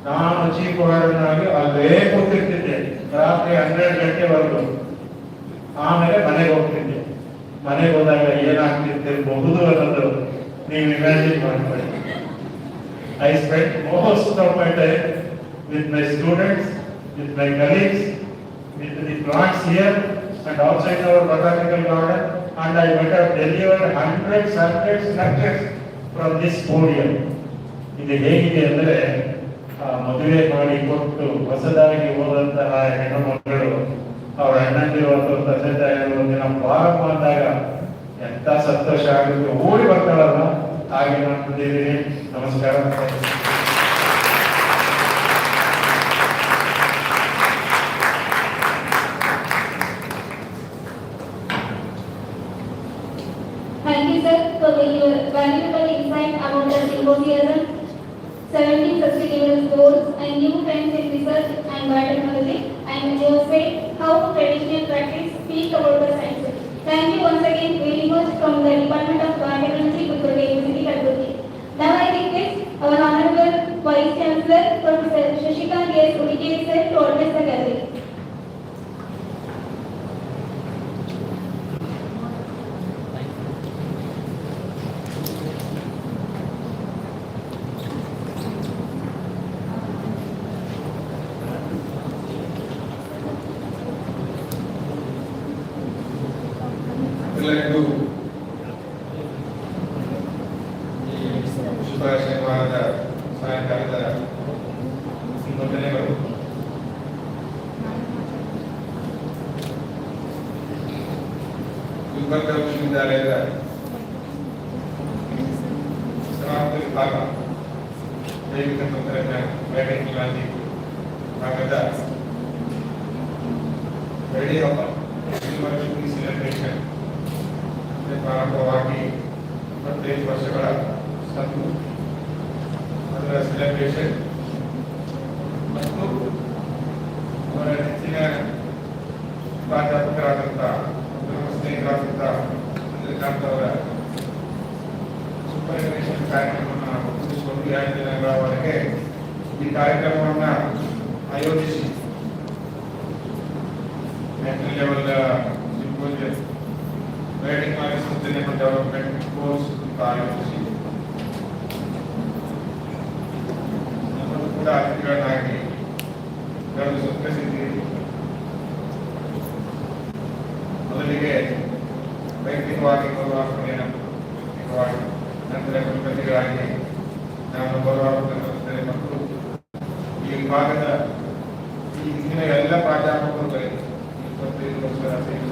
ನಾನು chief warden ಆಗಿ ಅಲ್ಲೇ ಕೂತಿರ್ತಿದ್ದೆ ರಾತ್ರಿ 12 ಗಂಟೆವರೆಗೂ. ಆಮೇಲೆ ಮನೆಗೆ ಹೋಗ್ತಿದ್ದೆ. ಮನೆಗೆ ಹೋದಾಗ ಏನಾಗ್ತಿರ್ತಿರಬಹುದು ಅನ್ನೋದು ನೀವು ಇಮ್ಯಾಜಿನ್ ಮಾಡ್ಕೊಳ್ಳಿ. I spent most of my time with my students, with my colleagues, with the plants here and outside our botanical garden, and I might have delivered hundreds from this podium. ಇದು ಹೇಗಿದೆ ಅಂದರೆ ಮದುವೆ ಮಾಡಿ ಕೊಟ್ಟು ಹೊಸದಾಗಿ ಹೋದಂತಹ ಹೆಣ್ಣು ಮಕ್ಕಳು ಅವರ ಅಣ್ಣಂದಿರು ಅಥವಾ ತಂದೆ ತಾಯಿಗಳು ಒಂದಿನ ಬಾರಪ್ಪ ಅಂದಾಗ ಎಂತ ಸಂತೋಷ ಆಗುತ್ತೆ, ಓಡಿ ಬರ್ತಾಳಲ್ಲ ಹಾಗೆ ನಾನು ಬಂದಿದ್ದೀನಿ. ನಮಸ್ಕಾರ. Thank you, sir, for your valuable insight about the symposium, 17 sustainable goals and new trends in research and biotechnology, and you said how traditional practice speak about the science. Thank you once again very much from the Department of Biotechnology, Gujarat University, Kalburgi. Now I request our Honorable Vice Chancellor, Professor Shashikant S. Udikere sir, to address the gathering. ಎಲ್ಲರಿಗೂ ಈ ಶುಭ ಶನಿವಾರದ ಸಾಯಂಕಾಲದ ವಂದನೆಗಳು. ಗುಲ್ಬರ್ಗ ವಿಶ್ವವಿದ್ಯಾಲಯದ ಸ್ನಾತಕ ವಿಭಾಗ ಜೈವಿಕ ತಂತ್ರಜ್ಞಾನ biotechnology ಭಾಗದ ready of university celebration ಪ್ರಾರಂಭವಾಗಿ 25 ವರ್ಷಗಳ ಸಂತು ಅದರ ಸೆಲೆಬ್ರೇಷನ್ ಮತ್ತು ಅವರ ನೆಚ್ಚಿನ ಪ್ರಾಧ್ಯಾಪಕರಾದಂಥ ನಮ್ಮ ಸ್ನೇಹಿತರಾದಂಥ ಚಂದ್ರಕಾಂತ್ ಅವರ ಸೂಪರ್ವಿಷನ್ ಕಾರ್ಯಕ್ರಮವನ್ನು ಒಪ್ಪಿಸಿಕೊಂಡು 2 ದಿನಗಳವರೆಗೆ ಈ ಕಾರ್ಯಕ್ರಮವನ್ನು ಆಯೋಜಿಸಿ national level symposium biotechnology sustainable development goals ಆಯೋಜಿಸಿ ನಮ್ಮನ್ನು ಕೂಡ ಅತಿಥಿಗಳನ್ನಾಗಿ ಕರೆದು ಸತ್ಕರಿಸಿದ್ದೀರಿ. ಮೊದಲಿಗೆ ವೈಯಕ್ತಿಕವಾಗಿ ಗೌರವಾರ್ಪಣೆಯನ್ನು ವೈಯಕ್ತಿಕವಾಗಿ ನಂತರ ಕುಲಪತಿಗಳಾಗಿ ನಾನು ಗೌರವಾರ್ಪಣೆ ಸಲ್ಲಿಸುತ್ತೇನೆ ಮತ್ತು ಈ ವಿಭಾಗದ ಈ ಹಿಂದಿನ ಎಲ್ಲ ಪ್ರಾಧ್ಯಾಪಕರುಗಳಿಗೆ 25 ವರ್ಷ ಸೇವೆ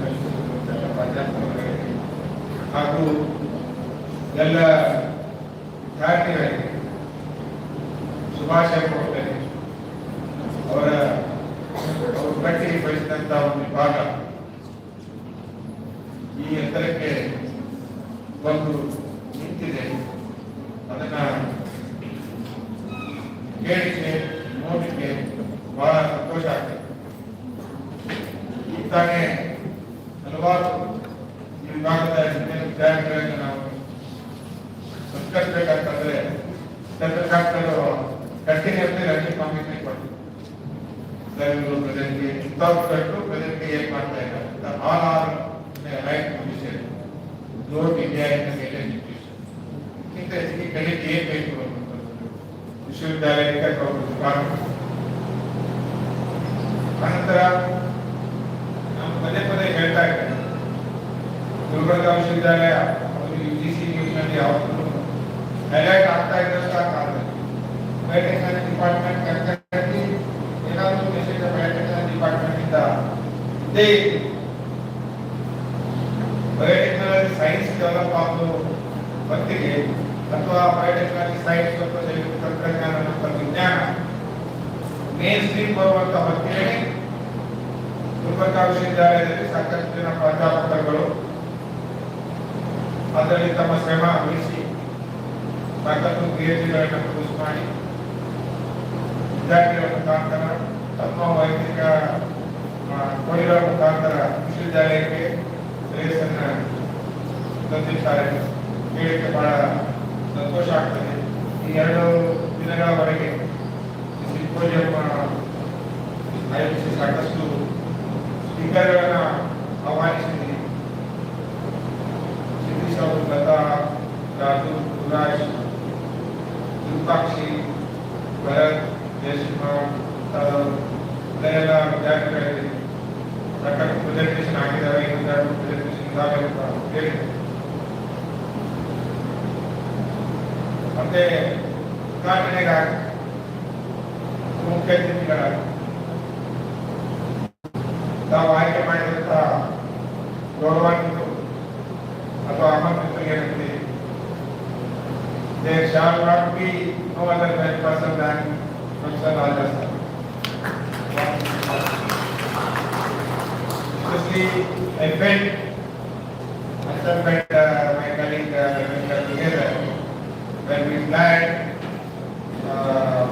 ಪ್ರಾಧ್ಯಾಪಕರುಗಳಿಗೆ ಹಾಗೂ ಎಲ್ಲ ವಿದ್ಯಾರ್ಥಿಗಳಿಗೆ ಶುಭಾಶಯ ಕೊಡುತ್ತೇನೆ. ಅವರು ಗಟ್ಟಿ ಬಯಸಿದಂತಹ ಒಂದು ವಿಭಾಗ ಈ ಎತ್ತರಕ್ಕೆ ಒಂದು ನಿಂತಿದೆ. ಅದನ್ನ ಕೇಳಿಕೆ ನೋಡಲಿಕ್ಕೆ ಬಹಳ ಸಂತೋಷ ಆಗ್ತದೆ. ಈಗ ತಾನೇ ಹಲವಾರು ಈ ವಿಭಾಗದ ವಿದ್ಯಾರ್ಥಿಗಳನ್ನು ನಾವು ಸತ್ಕರಿಸಬೇಕಂತಂದ್ರೆ ಚಂದ್ರಕಾಂತರು ಕಂಟಿನ್ಯೂಸ್ಲಿ ರನ್ನಿಂಗ್ ಕಾಂಪಿಟೇಷನ್ ಕೊಟ್ಟು ಪ್ರಜೆಗೆ ಇಂಥವ್ರು ಪ್ರಜೆಗೆ ಏನ್ ಮಾಡ್ತಾ ಇದ್ದಾರೆ all are right position growth India institution ಇಂಥ ಹೆಚ್ಚಿಗೆ ಕಲಿಕೆ ಏನ್ ಬೇಕು ಅನ್ನುವಂಥದ್ದು ವಿಶ್ವವಿದ್ಯಾಲಯಕ್ಕೆ ಅನಂತರ ನಾನು ಪದೇ ಪದೇ ಹೇಳ್ತಾ ಇದ್ದೇನೆ, ಗುಲ್ಬರ್ಗ ವಿಶ್ವವಿದ್ಯಾಲಯ ಅವರು UGC ನ್ಯೂಸ್ನಲ್ಲಿ ಯಾವತ್ತೂ ಹೈಲೈಟ್ ಆಗ್ತಾ ಇದ್ದಂತ ಕಾಲದಲ್ಲಿ ಬಯೋಟೆಕ್ನಾಲಜಿ ಡಿಪಾರ್ಟ್ಮೆಂಟ್ ಕರ್ನಾಟಕದಲ್ಲಿ ಏನಾದರೂ ದೇಶದ ಬಯೋಟೆಕ್ನಾಲಜಿ ಡಿಪಾರ್ಟ್ಮೆಂಟ್ ಇಂದ ಇದ್ದೇ ಬಯೋಟೆಕ್ನಾಲಜಿ ಸೈನ್ಸ್ ಡೆವಲಪ್ ಆಗೋ ಹೊತ್ತಿಗೆ ಅಥವಾ ಬಯೋಟೆಕ್ನಾಲಜಿ ಸೈನ್ಸ್ ಅಥವಾ ಜೈವಿಕ ತಂತ್ರಜ್ಞಾನ ಮತ್ತು ವಿಜ್ಞಾನ ಮೇನ್ ಸ್ಟ್ರೀಮ್ ಬರುವಂತ ಹೊತ್ತಿಗೆ ಗುಲ್ಬರ್ಗ ವಿಶ್ವವಿದ್ಯಾಲಯದಲ್ಲಿ ಸಾಕಷ್ಟು ಜನ ಪ್ರಾಧ್ಯಾಪಕರುಗಳು ಅದರಲ್ಲಿ ತಮ್ಮ ಶ್ರಮ ವಹಿಸಿ ಸಾಕಷ್ಟು PhDಗಳನ್ನು ಪ್ರೊಡ್ಯೂಸ್ ಮಾಡಿ ವಿದ್ಯಾರ್ಥಿಗಳ ಮುಖಾಂತರ ತಮ್ಮ ವೈಯಕ್ತಿಕ ಕೊಡುಗೆಗಳ ಮುಖಾಂತರ ವಿಶ್ವವಿದ್ಯಾಲಯಕ್ಕೆ ಶ್ರೇಯಸ್ಸನ್ನು ತಂದಿದ್ದಾರೆ. ಕೇಳಕ್ಕೆ ಬಹಳ ಸಂತೋಷ ಆಗ್ತದೆ. ಈ 2 ದಿನಗಳವರೆಗೆ ಸಿಂಪೋಸಿಯಂ ಆಯೋಜಿಸಿ ಸಾಕಷ್ಟು ಸ್ಪೀಕರ್ಗಳನ್ನ ಆಹ್ವಾನಿಸಿದ್ದೀರಿ. ಸಿದ್ದೀಶ್ ಅವರು, ಲತಾ, ರಾಜು, ಯುವರಾಜ್, ವಿರೂಪಾಕ್ಷಿ, ಭರತ್, ಜಯಸಿಂಹ ಎಲ್ಲ ವಿದ್ಯಾರ್ಥಿಗಳಿಗೆ ಪ್ರೆಸೆಂಟೇಷನ್ ಆಗಿದ್ದಾವೆ, ಪ್ರೆಸೆಂಟೇಷನ್ ಇದಾವೆ ಅಂತ ಹೇಳಿದೆ. ಮತ್ತೆ ಉದ್ಘಾಟನೆಗಾಗಿ ಮುಖ್ಯ ಅತಿಥಿಗಳಾಗಿ ತಾವು ಆಯ್ಕೆ ಮಾಡಿದಂತಹ ಗೌರವಾನ್ವಿತರು ಅಥವಾ ಆಮಂತ್ರಿತರಿಗೆ there shall not be no other person than Professor Raja. Especially, I felt my colleague together when we planned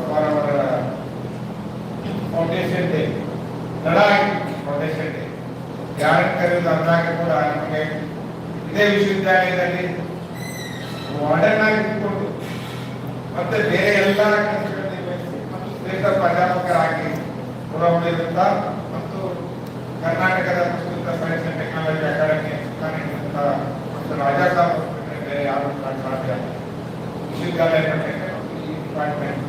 for our foundation day, Ladakh foundation day. ಯಾರನ್ನು ಕರೆದು ಅಂದಾಗ ಕೂಡ ನಮಗೆ ಇದೇ ವಿಶ್ವವಿದ್ಯಾಲಯದಲ್ಲಿ ಮಾಡರ್ನ್ ಆಗಿ ಇಟ್ಕೊಂಡು ಮತ್ತೆ ಬೇರೆ ಎಲ್ಲ ಕೆಲಸಗಳಲ್ಲಿ ಮತ್ತು ಶ್ರೇಷ್ಠ ಪ್ರಾಧ್ಯಾಪಕರಾಗಿ ಹೊರಹೊಮ್ಮಿದಂತ ಮತ್ತು ಕರ್ನಾಟಕದ Sanskrit science and technology academy Raja Saheb ಬೇರೆ ಯಾರು ಸಾಧ್ಯ ವಿಶ್ವವಿದ್ಯಾಲಯ ಈ ಡಿಪಾರ್ಟ್ಮೆಂಟ್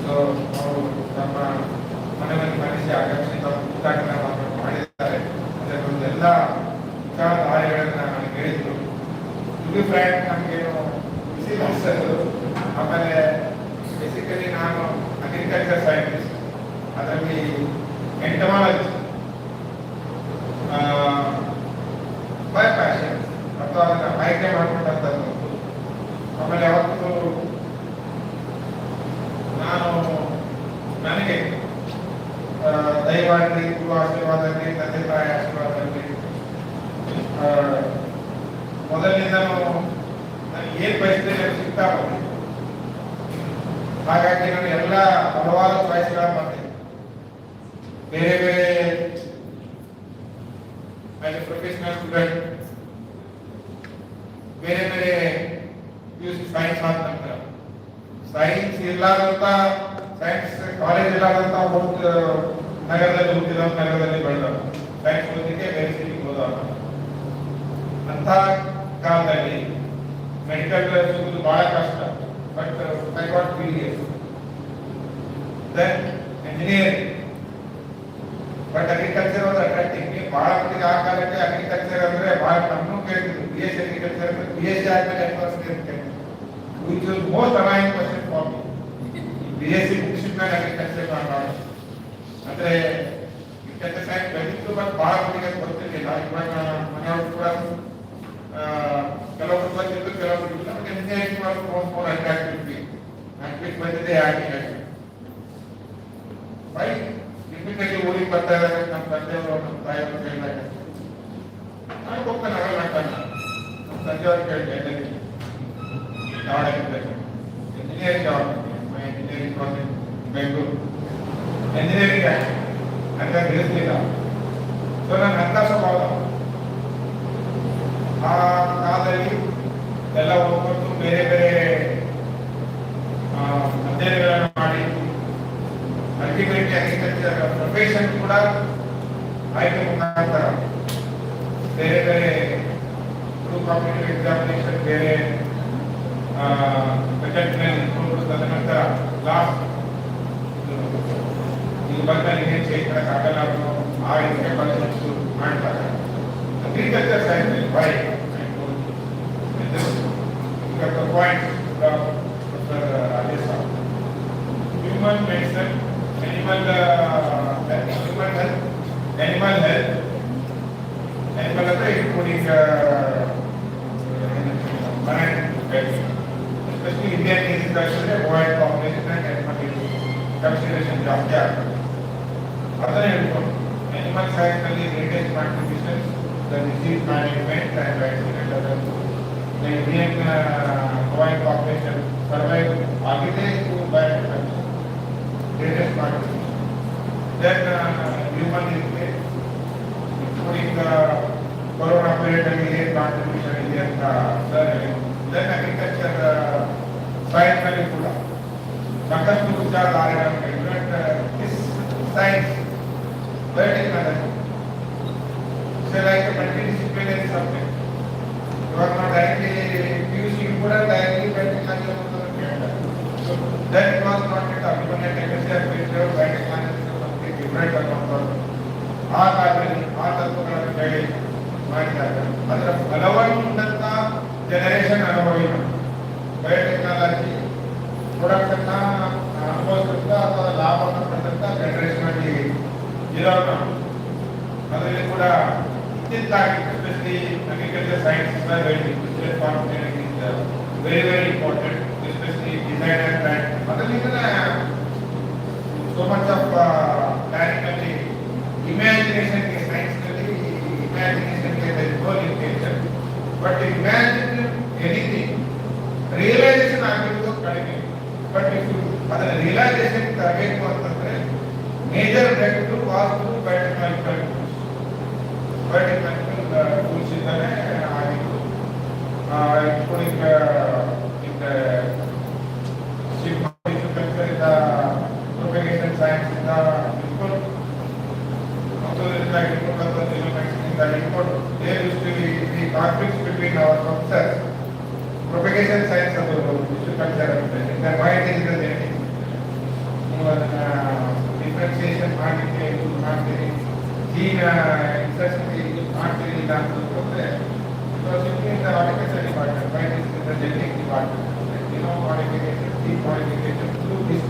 ಸೊ ಅವರು ನಮ್ಮ ಮನೆಯಲ್ಲಿ ಮನಸ್ಸಿ ಆಗಮಿಸಿ ಉದ್ಘಾಟನೆ ಮಾಡಿದ್ದಾರೆ. ಅದರಲ್ಲ ವಿಚಾರಧಾರೆಗಳನ್ನು ನನಗೆ ಹೇಳಿದ್ರು. ಇದು ಫ್ರೆಂಡ್ ನಮಗೇನು ಬಿಸಿ ಅನಿಸೋದು. ಆಮೇಲೆ ಬೇಸಿಕಲಿ ನಾನು ಅಗ್ರಿಕಲ್ಚರ್ ಸೈಂಟಿಸ್ಟ್, ಅದರಲ್ಲಿ ಎಂಟಮಾಲಜಿ ಬೈ ಪ್ಯಾಷನ್ ಅಥವಾ ಅದನ್ನು ಆಯ್ಕೆ ಮಾಡಿಕೊಂಡಂಥದ್ದು. ಆಮೇಲೆ ಅವತ್ತು ನಾನು ನನಗೆ ದೈವಾಗಲಿ ಗುರು ಆಶೀರ್ವಾದದಲ್ಲಿ ತಂದೆ ತಾಯಿ ಆಶೀರ್ವಾದದಲ್ಲಿ ಮೊದಲಿನಿಂದಲೂ ನನಗೆ ಏನು ಬಯಸಿದ್ರೆ ಸಿಗ್ತಾ ಬಂದೆ. ಹಾಗಾಗಿ ನಾನು ಎಲ್ಲ ಹಲವಾರು ಚಾಯ್ಸ್ಗಳ ಮಾಡಿದೆ. ಬೇರೆ ಬೇರೆ ಪ್ರೊಫೆಷನಲ್ ಸ್ಟೂಡೆಂಟ್ ಬೇರೆ ಬೇರೆ ಸೈನ್ಸ್ ಆದ ನಂತರ ಸೈನ್ಸ್ ಇರ್ಲಾರ್ದಂತ ಸೈನ್ಸ್ ಕಾಲೇಜ್ ಇರ್ಲಾರ್ದಂತ ನಗರದಲ್ಲಿ ಹುಟ್ಟಿದ ನಗರದಲ್ಲಿ ಬೆಳೆದ ಸೈನ್ಸ್ ಓದಲಿಕ್ಕೆ ಬೇರೆ ಸಿಟಿಗೆ ಹೋದ ಅಂತ ಕಾಲದಲ್ಲಿ ಮೆಡಿಕಲ್ ಸಿಗುವುದು ಬಹಳ ಕಷ್ಟ. But I got BA. Then engineering. But agriculture was attracting me. ಬಹಳ ಮಂದಿಗೆ ಆ ಕಾಲಕ್ಕೆ ಅಗ್ರಿಕಲ್ಚರ್ ಅಂದ್ರೆ ಬಹಳ ನಮ್ಮನ್ನು ಕೇಳಿದ್ರು. BSc ಅಗ್ರಿಕಲ್ಚರ್ ಅಂದ್ರೆ BSc ಆದ್ಮೇಲೆ ಯೂನಿವರ್ಸಿಟಿ ಅಂತ ಕೇಳಿದ್ರು. Which was most annoying question for me. BSc ಮುಗಿಸಿದ ಮೇಲೆ ಅಗ್ರಿಕಲ್ಚರ್ ಮಾಡೋದು ಅಂದ್ರೆ ಅಗ್ರಿಕಲ್ಚರ್ ಸೈನ್ಸ್ ಬೆಳೆದಿತ್ತು. ಬಟ್ ಬಹಳ ಮಂದಿಗೆ ಗೊತ್ತಿರಲಿಲ್ಲ. ಇವಾಗ ಮನೆಯವರು ಕೂಡ ಕೆಲವರು ಬಂದಿದ್ದು ಕೆಲವರು ಇಲ್ಲ. But engineering was more attractive. ನಾನು ಬಂದಿದ್ದೆ ಯಾಕೆ ಬೈ ಇಮಿಡಿಯೇಟ್ಲಿ ಊರಿಗೆ ಬರ್ತಾ ಇದ್ದಾರೆ. ನಮ್ಮ ತಂದೆಯವರು ನಮ್ಮ ತಾಯಿಯವರು ಕೇಳಿದಾಗ ನಾನು ಹೋಗ್ತಾನೆ ಆಗಲ್ಲ ಅಂತಾನೆ. ನಮ್ಮ ತಂದೆಯವರು ಕೇಳಿದೆ ಯಾವಾಗ engineering job engineering college Bengaluru engineering ಅಂತ ತಿಳಿಸ್ಲಿಲ್ಲ. ಸೊ ನನ್ನ ಅಂತ ಸ್ವಭಾವ ಆ ಕಾಲದಲ್ಲಿ ಎಲ್ಲ ಹೋಗ್ಬಿಟ್ಟು ಬೇರೆ ಬೇರೆ ಅಧ್ಯಯನಗಳನ್ನು ಮಾಡಿ ಅಲ್ಟಿಮೇಟ್ಲಿ ಅಗ್ರಿಕಲ್ಚರ್ ಪ್ರೊಫೆಷನ್ ಕೂಡ ಆಯ್ಕೆ ಮುಖಾಂತರ ಬೇರೆ ಬೇರೆ ಕಾಂಪಿಟೇಟಿವ್ ಎಕ್ಸಾಮಿನೇಷನ್ ಬೇರೆ ಬಜೆಟ್ ಮೇಲೆ ತದನಂತರ ಲಾಸ್ಟ್ ಈಗ ಬಂದಲ್ಲಿ ಏನು ಚೇಂಜ್ ಮಾಡೋಕ್ಕಾಗಲ್ಲ. ಆ ರೀತಿಯ ಕಾನ್ಸೆಪ್ಟ್ಸ್ ಮಾಡ್ತಾರೆ. Agriculture science why the point from Professor Rajesh. Human medicine, animal health, including especially Indian cases that avoid population and animal consideration ಜಾಸ್ತಿ ಆಗ್ತದೆ. ಅದನ್ನೇ ಹೇಳ್ಕೊಂಡು animal science ನಲ್ಲಿ latest contributions, the disease management and vaccination. The Indian avoid population survive ಆಗಿದೆ to by latest contribution. Then human is including corona period ಅಲ್ಲಿ ಏನು contribution ಇದೆ ಅಂತ ಸರ್ ಹೇಳಿದ್ರು. ದೆನ್ ಅಗ್ರಿಕಲ್ಚರ್ ಸೈನ್ಸ್ ನಲ್ಲಿ ಕೂಡ ಸಾಕಷ್ಟು ವಿಚಾರಧಾರೆಗಳನ್ನು science biotechnology like multidisciplinary subject. ಇವಾಗ ನಾವು ಡೈರೆಕ್ಟ್ಲಿ PUC ಕೂಡ ಡೈರೆಕ್ಟ್ಲಿ ಬಯೋಟೆಕ್ನಾಲಜಿ ಅಂತ ಕೇಳ್ತಾರೆ. Then it was not it ಅಭಿಮನ್ಯ ಟೆಕ್ನಿಕಲ್ ಬಯೋಟೆಕ್ನಾಲಜಿ ಡಿಫರೆಂಟ್ ಅನ್ನೋದು ಆ ಮಾಡಿದಾಗ ಅದರ ಫಲವನ್ನಂತ ಜನರೇಷನ್ ಅನುಭವಿನ ಬಯೋಟೆಕ್ನಾಲಜಿ ಪ್ರಾಡಕ್ಟ್ ಅನ್ನ ಅನುಭವಿಸುತ್ತ ಅಥವಾ ಲಾಭವನ್ನು ಪಡೆದಂತ ಜನರೇಷನ್ ಅಲ್ಲಿ ಇರೋಣ. ಅದರಲ್ಲಿ ಕೂಡ ಇತ್ತಿತ್ತಾಗಿ especially agriculture science is very important, especially designer brand. ಅದರಲ್ಲಿ so much of planning of the imagination in science imagination is a goal in nature, but imagine anything realization ಆಗಿರೋದು ಕಡಿಮೆ. But if you ಅದರ realization ಆಗಬೇಕು ಅಂತಂದ್ರೆ major breakthrough was through biotechnological tools ಇಂದಾನೆ ಆಗಿತ್ತು. including in the propagation science in the input, also there is like input of the elements in the input. There used to be the conflicts between our professors. Propagation science of the culture in the mind is the genetic. Differentiation marketing, gene insertion marketing done to progress. Because in the horticulture department, mind is in the genetic department. Modification, seed modification through this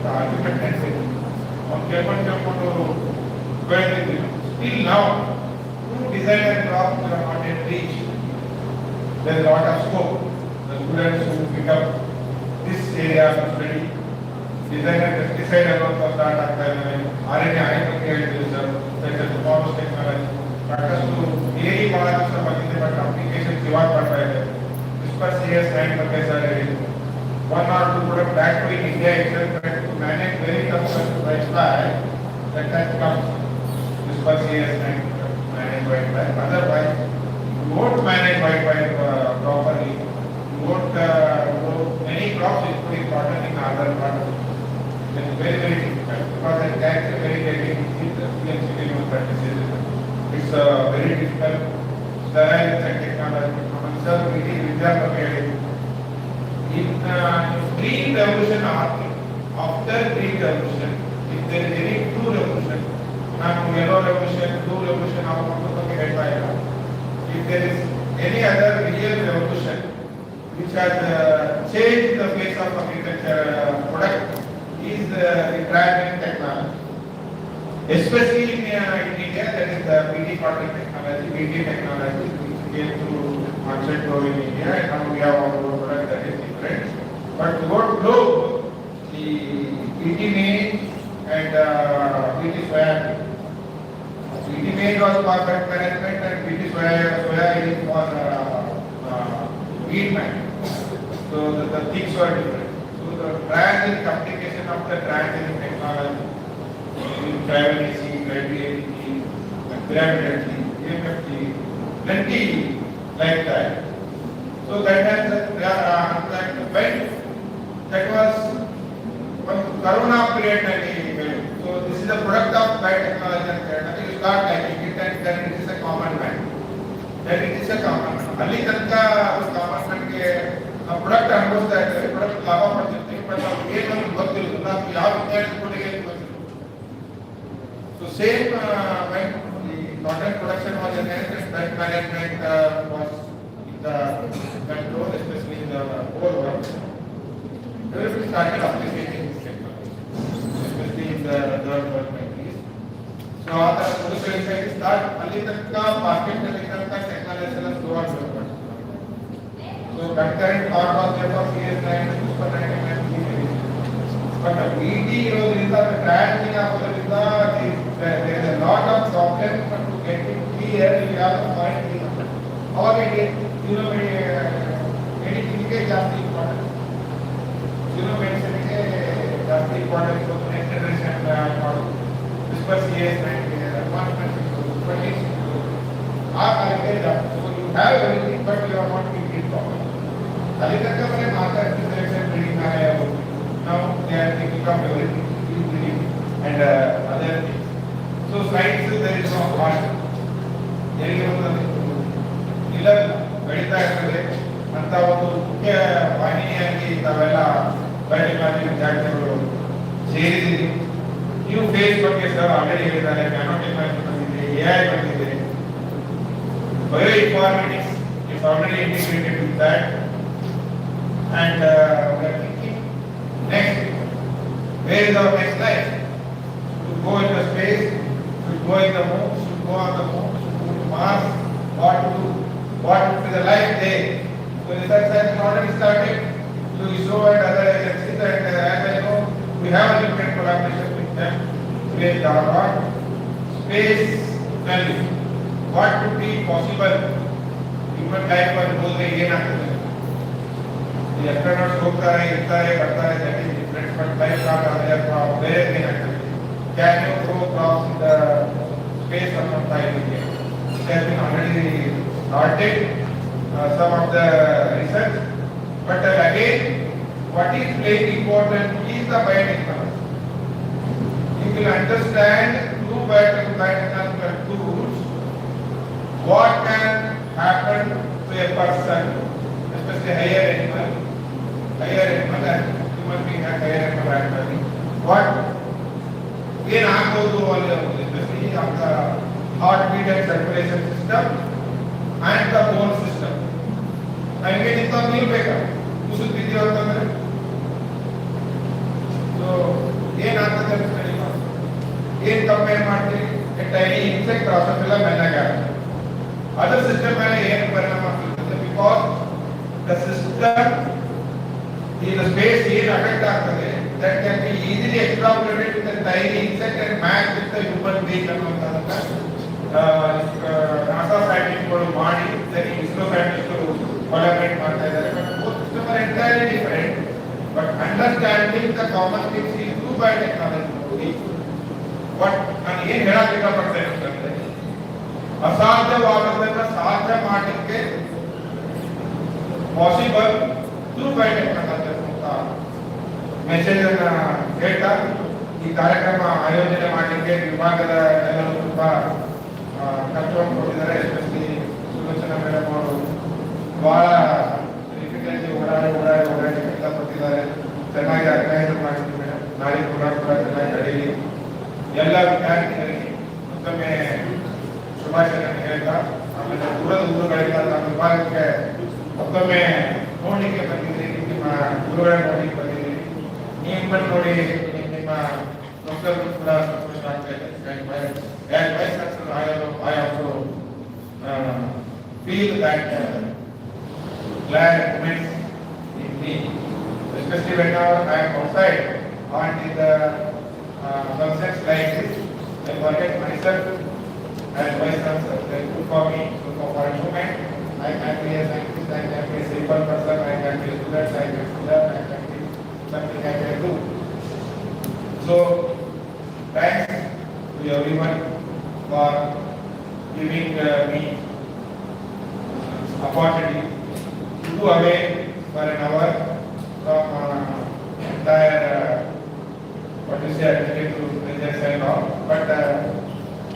argument and setting. On carbon jump to still now, two designer crops are not yet reached. There is a lot of scope. The students who pick up this area of study, designer decide about the start of RNA such as forest technology. Factors to theory models of applications reward per CS and professor one or two product back to India itself to manage very tough price tag that comes this for CS and manage white tag. Otherwise, you won't manage white tag properly. You won't grow many crops including cotton in other products. It's very difficult because it tags are very practices. It's very difficult. Sterile technology. In green revolution after green revolution, if there is any blue revolution, yellow revolution, blue revolution, if there is any other real revolution which has changed the face of agriculture product is the driving technology. Especially in India, that is the BT farming technology, BT technology, which came through Monsanto in India, and now we have our own product that is different. But what globe, the BT maize and BT soybean. BT maize was for pest management and BT soya is for weed management. So the things were different. So the transgenic application of the transgenic technology in travel gravity, EMFT, plenty like that. So that has when that was one Corona period. So this is a product of biotechnology and you start liking it and then it is a common man. Then it is a common man. Ali tanka us common man ke product ಅನುಭವಿಸ್ತಾ ಇದ್ದಾರೆ, product ಲಾಭ ಪಡ್ತಿರ್ತೀವಿ, but ಅವ್ರಿಗೆ ಏನು ಗೊತ್ತಿಲ್ಲ, ನಾವು ಯಾವ ವಿಜ್ಞಾನ ಕೊಟ್ಟಿಗೆ ಗೊತ್ತಿಲ್ಲ. So same when the cotton production was enhanced, pest management was in the control, especially in the whole world. Everybody started appreciating this technology, especially in the third world countries. So after the start, Ali tanka market technology ಎಲ್ಲ slow ಆಗಿ So concurrent thought was there for CS9, super 99, but the BT ಇರೋದ್ರಿಂದ ಟ್ರಾನ್ಸಿಂಗ್ ಆಗೋದ್ರಿಂದ there is a lot of problems to get it clear. You have to find ಅವಾಗ ಮೆಡಿಸಿನ್ಗೆ ಜಾಸ್ತಿ important, ಮೆಡಿಸಿನ್ಗೆ ಜಾಸ್ತಿ important. Next generation ಮಾಡೋದು whisper CS9 advancement ಆ ಕಾಲಕ್ಕೆ ಜಾಸ್ತಿ. So you have everything but you are not keeping it properly. ಅಲ್ಲಿ ತನಕ ಬರೀ ಮಾತಾಡ್ತಿದ್ದಾರೆ ಬಿಲ್ಡಿಂಗ್ ಮೇಲೆ. Now they are thinking of everything, building and other things. So science there is no cost. ಎಲ್ಲಿ ಒಂದು ಇಲ್ಲ ಬೆಳೀತಾ ಇರ್ತದೆ ಅಂತ ಒಂದು ಮುಖ್ಯ ವಾಹಿನಿಯಾಗಿ ತಾವೆಲ್ಲ ಬಯೋಟೆಕ್ನಾಲಜಿ ವಿದ್ಯಾರ್ಥಿಗಳು ಸೇರಿದ್ದೀರಿ. ನೀವು ಫೇಸ್ ಬಗ್ಗೆ ಸರ್ ಆಲ್ರೆಡಿ ಹೇಳಿದ್ದಾರೆ, ನ್ಯಾನೋ ಟೆಕ್ನಾಲಜಿ ಬಂದಿದೆ, AI ಬಂದಿದೆ. bioinformatics is already integrated with that. And we are thinking next, where is our next life? To go into space, to go in the moon, to go on the moon, to go to Mars, what to do, what would be the life there. So research has already started to ISRO and other agencies, and as I know, we have a limited collaboration with them. With our space value, what would be possible human life पर बोल रहे ये ना करें. The astronauts होता है, इतना है, बढ़ता है, that is different, but life not available, where they are. Can you go across the space of some time again? It has been already started, some of the research, but again, what is very important is the biotechnology. You will understand through biotechnological tools what can happen to a person, especially higher animal and human being and higher animal actually. What again I go to all especially of the heartbeat and circulation system and the bone system. I mean it's not new maker. Who should be the other? So again after that study again compare ಮಾಡ್ತೀವಿ a tiny insect drosophila melagara. Other system ಮೇಲೆ ಏನು ಪರಿಣಾಮ ಬೀರುತ್ತದೆ because the system in the space ಏನು affect ಆಗ್ತದೆ that can be easily extrapolated with a tiny insect and match with the human being ಅನ್ನುವಂಥದ್ದನ್ನ NASA scientists ಮಾಡಿ then ISRO scientists collaborate ಮಾಡ್ತಾ ಇದ್ದಾರೆ. But both systems are entirely different, but understanding the common things is through biotechnology. What ನಾನು ಏನು ಹೇಳಕ್ಕೆ ಇಷ್ಟಪಡ್ತೇನೆ ಅಂತಂದ್ರೆ ಅಸಾಧ್ಯವಾದದ್ದನ್ನ ಸಾಧ್ಯ ಮಾಡಲಿಕ್ಕೆ ಪಾಸಿಬಲ್ ಥ್ರೂ ಬಯೋಟೆಕ್ನಾಲಜಿ ಅಂತ ಮೆಸೇಜ್ ಅನ್ನ ಹೇಳ್ತಾ ಈ ಕಾರ್ಯಕ್ರಮ ಆಯೋಜನೆ ಮಾಡಲಿಕ್ಕೆ ವಿಭಾಗದ ಎಲ್ಲರೂ ತುಂಬಾ ಕಷ್ಟವನ್ನು ಕೊಟ್ಟಿದ್ದಾರೆ. ಎಸ್ಪೆಷಲಿ ಸುಲೋಚನಾ ಮೇಡಮ್ ಅವರು ಬಹಳ ಡಿಫಿಕಲ್ಟಿ ಓಡಾಡಿ ಕೆಲಸ ಕೊಟ್ಟಿದ್ದಾರೆ. ಚೆನ್ನಾಗಿ ಆರ್ಗನೈಸ್ ಮಾಡಿದ್ರು ಮೇಡಮ್. ನಾಳೆ ಕೂಡ ಚೆನ್ನಾಗಿ ಕಳೀಲಿ. ಎಲ್ಲ ವಿದ್ಯಾರ್ಥಿಗಳಿಗೆ ಮತ್ತೊಮ್ಮೆ ಶುಭಾಶಯಗಳನ್ನು ಹೇಳ್ತಾ ಆಮೇಲೆ ದೂರದ ಊರುಗಳಿಂದ ನಮ್ಮ ವಿಭಾಗಕ್ಕೆ ಮತ್ತೊಮ್ಮೆ ನೋಡ್ಲಿಕ್ಕೆ ಬಂದಿದ್ದೀರಿ, ನಿಮ್ಮ ಗುರುಗಳನ್ನ ನೋಡ್ಲಿಕ್ಕೆ ಬಂದಿದ್ದೀರಿ. ನಿಮ್ಮನ್ನು ನೋಡಿ ನಿಮ್ಮ ಡಾಕ್ಟರ್ ಕೂಡ ಸಂತೋಷ ಆಗ್ತಾ ಇದೆ. I also feel that glad moments in me, especially whenever I am outside and in the functions like this, I forget myself and vice versa. They good for me, good for a moment. I can be a scientist, I can be a simple person, I can be a student, I can be something I can do. So, thanks to everyone for giving me opportunity to go away for an hour from entire what you say administrative business and all. But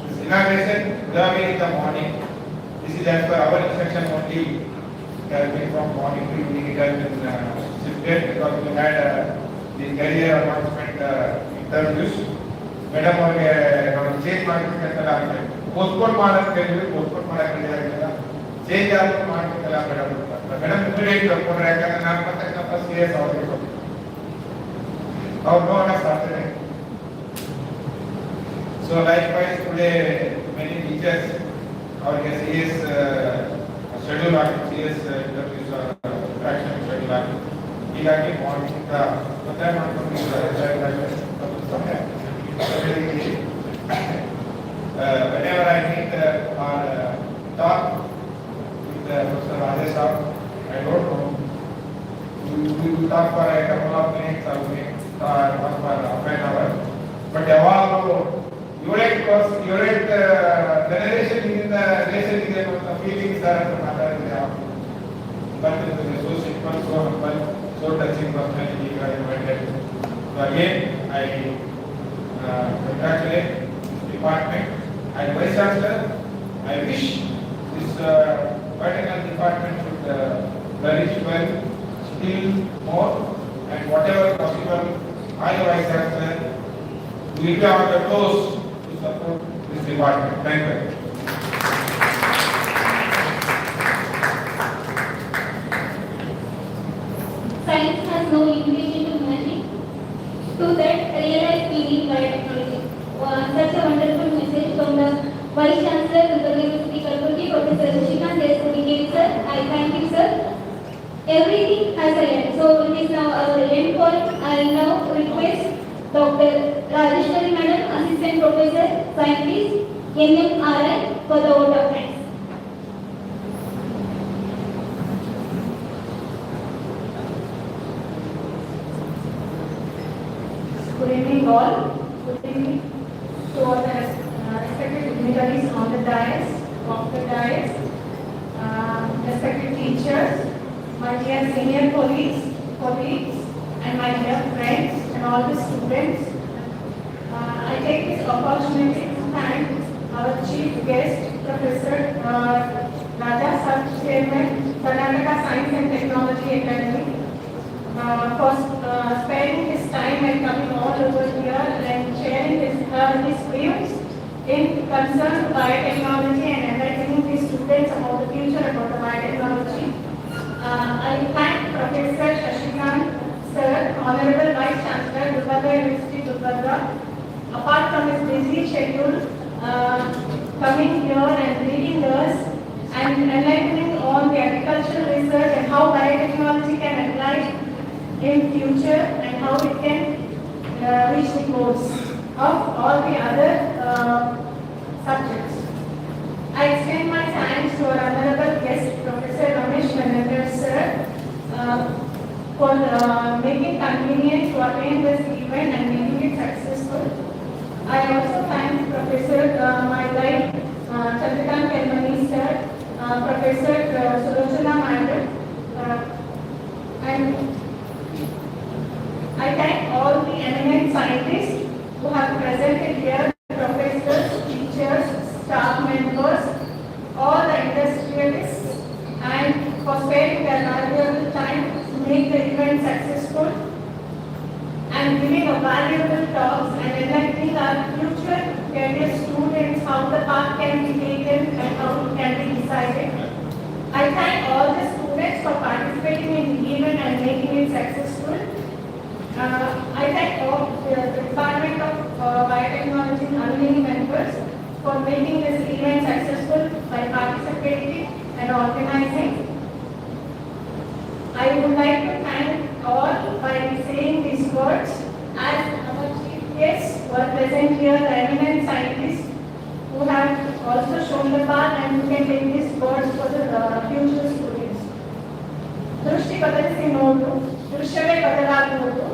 this inauguration would have been in the morning. This is as per our instruction only. It has been from morning to evening. It has been shifted because we had the career announcement interviews. Madam ಅವರಿಗೆ ನಾವು change ಮಾಡಬೇಕಂತ ಆಗಿದೆ. Postpone ಮಾಡೋಕ್ಕೆ ಹೇಳಿದ್ರೆ postpone ಮಾಡೋಕ್ಕೆ ಆಗಿಲ್ಲ. Change ಆದ್ರೂ ಮಾಡಬೇಕಲ್ಲ ಮೇಡಮ್ ಅಂತ. ಮೇಡಮ್ ಇಮಿಡಿಯೇಟ್ ಕರ್ಕೊಂಡ್ರೆ ಯಾಕಂದ್ರೆ ನಾನು ಮತ್ತೆ ನಮ್ಮ CS ಅವರಿಗೆ ಅವ್ರು ನೋಡೋಣ ಸಾಧ್ಯ. So likewise today many teachers ಅವರಿಗೆ CS ಶೆಡ್ಯೂಲ್ ಆಗಿ CS ಇಂಟರ್ವ್ಯೂಸ್ ಫ್ರಾಕ್ಷನ್ ಶೆಡ್ಯೂಲ್ ಆಗಿ ಹೀಗಾಗಿ ಮಾರ್ನಿಂಗ್ ಒತ್ತಾಯ ಮಾಡ್ಕೊಂಡಿದ್ದಾರೆ. Whenever I meet or talk with Professor Rajesh, I don't know. We will talk for a couple of minutes or one for half an hour. But ಯಾವಾಗಲೂ urate generation ಇಂದ relation ಇದೆ ಅನ್ನೋ feelings ಅಂತ ಮಾತಾಡಿದ್ರೆ ಬರ್ತಿರ್ತದೆ. So simple, so humble, so touching personality you are invited. So again, I congratulate this department and Vice Chancellor. I wish this particular department should flourish well, still more, and whatever possible, I Vice Chancellor will be on the toes to support this department. Thank you. science has no limitation to magic. To that, realize we need biotechnology. Such a wonderful message from the Vice Chancellor, Gundar University, Kalburgi, Professor Shashikant Desmond, sir. I thank you, sir. Everything has an end. So it is now our end point. I now request Dr. Rajeshwari Madam, Assistant Professor, Scientist, NMRI, for the vote of thanks. Good evening all. Good evening to all the respected dignitaries on the dais, off the dais, respected teachers, my dear senior colleagues, and my dear friends and all the students. I take this opportunity to thank our chief guest, Professor Raja Sab Chairman, Karnataka Science and Technology Academy, for sparing his time and coming all over here and sharing his views in concern to biotechnology and enlightening the students about the future about the biotechnology. I thank Professor Shashikant, sir, Honorable Vice Chancellor, Gulbarga University, Gulbarga, apart from his busy schedule, coming here and leading us and enlightening on the agricultural research and how biotechnology can apply in future and how it can reach the goals of all the other subjects. I extend my thanks to our honorable guest, Professor Ramesh Manandar sir, for making convenient to attend this event and making it successful. I also thank Professor my guide, Chandrakant Kelmani sir, Professor Sulochana Madam, and I thank all the eminent scientists who have presented here, professors, teachers, staff members, all the industrialists, and for sparing their valuable time to make the event successful and giving a valuable talks and enlightening our future career students how the path can be taken and how it can be decided. I thank all the students for participating in the event and making it successful. I thank all the Department of Biotechnology and alumni members for making this event successful by participating and organizing. I would like to thank all by saying these words as our chief guests were present here, the eminent scientists who have also shown the path and who can take these words for the future students. ದೃಷ್ಟಿ ಬದಲಿಸಿ ನೋಡು, ದೃಶ್ಯವೇ ಬದಲಾಗುವುದು,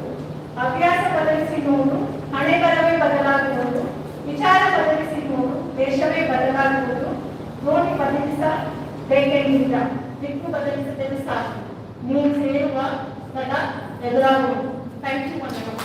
ಅಭ್ಯಾಸ ಬದಲಿಸಿ ನೋಡು, ಹಣೆ ಬರವೇ ಬದಲಾಗುವುದು, ವಿಚಾರ ಬದಲಿಸಿ ನೋಡು, ದೇಶವೇ ಬದಲಾಗುವುದು, ನೋಡಿ ಬದಲಿಸಬೇಕೆಂದಿಲ್ಲ, ದಿಕ್ಕು ಬದಲಿಸಿದರೆ ಸಾಕು, ನೀವು ಸೇರುವ ಸ್ಥಳ ಎದುರಾಗುವುದು. ಥ್ಯಾಂಕ್ ಯು ವಂದನೆಗಳು.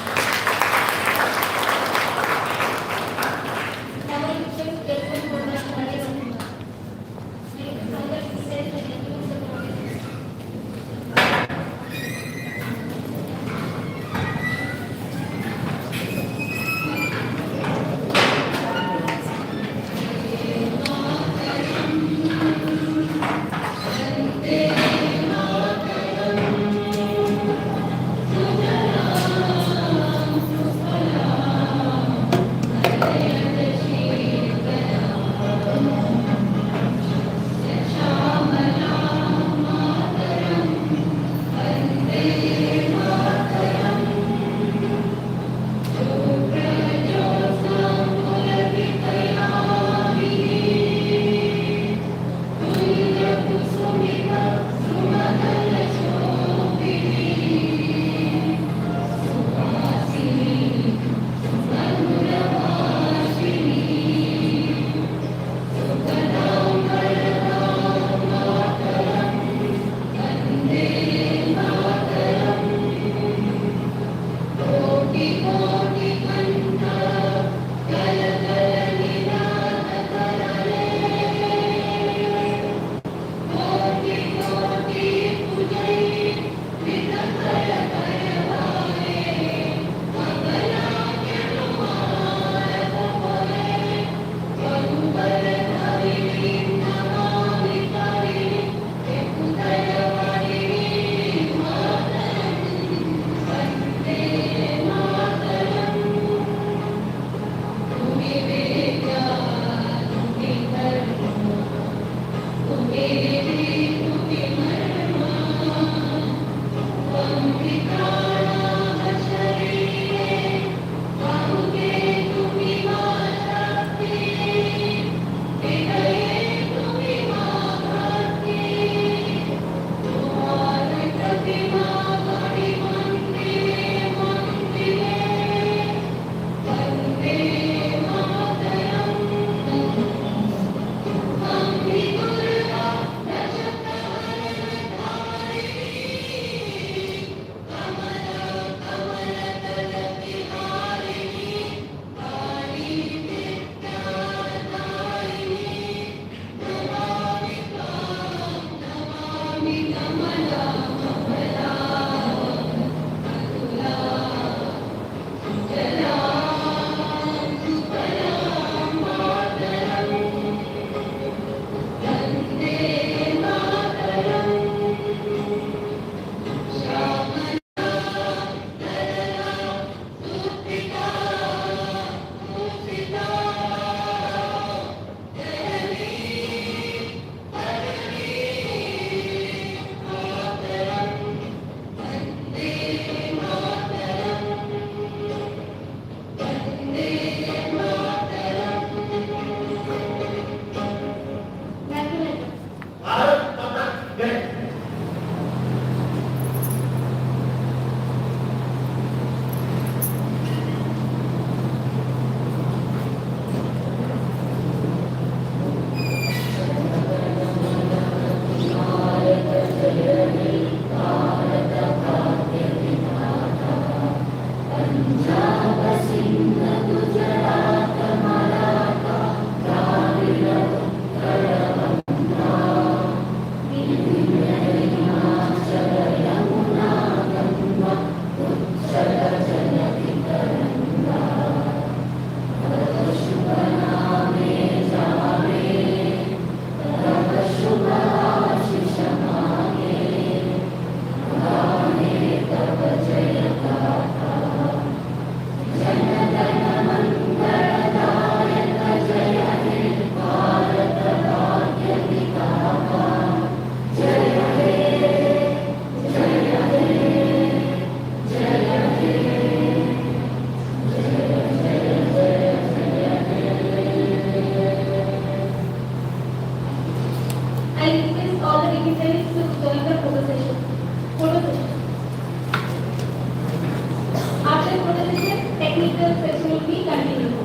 the session will be continued.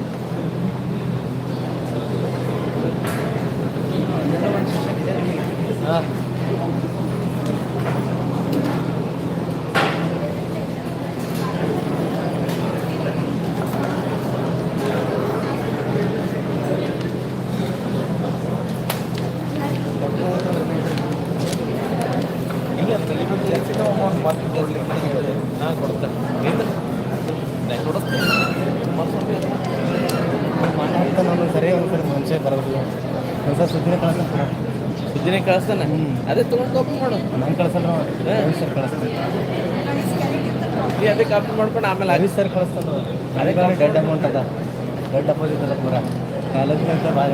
ಹಾಂ ಹಾಂ ಕೊಡ್ತಾರೆ ನಾನು ಸರಿ ಒಂದ್ಸರಿ ಮನುಷ್ಯ ಬರೋದಿಲ್ಲ ಒಂದ್ಸರಿ ಸುದ್ದಿನೇ ಕಳಿಸ್ತಾನೆ ಸುದ್ದಿನೇ ಕಳಿಸ್ತಾನೆ ಅದೇ ತೊಗೊಂಡು ಕಾಪಿ ಮಾಡು ನಾನು ಕಳ್ಸಲ್ಲ ಹರೀಶ್ ಸರ್ ಕಳಿಸ್ತಾನೆ ನೀ ಅದೇ ಕಾಪಿ ಮಾಡ್ಕೊಂಡು ಆಮೇಲೆ ಹರೀಶ್ ಸರ್ ಕಳಿಸ್ತಾನೆ ಅದೇ ಡೆಡ್ ಅಮೌಂಟ್ ಅದ ಡೆಡ್ ಅಪೋಸಿಟ್ ಅದ ಪೂರ ಕಾಲೇಜಿನ ಭಾಳ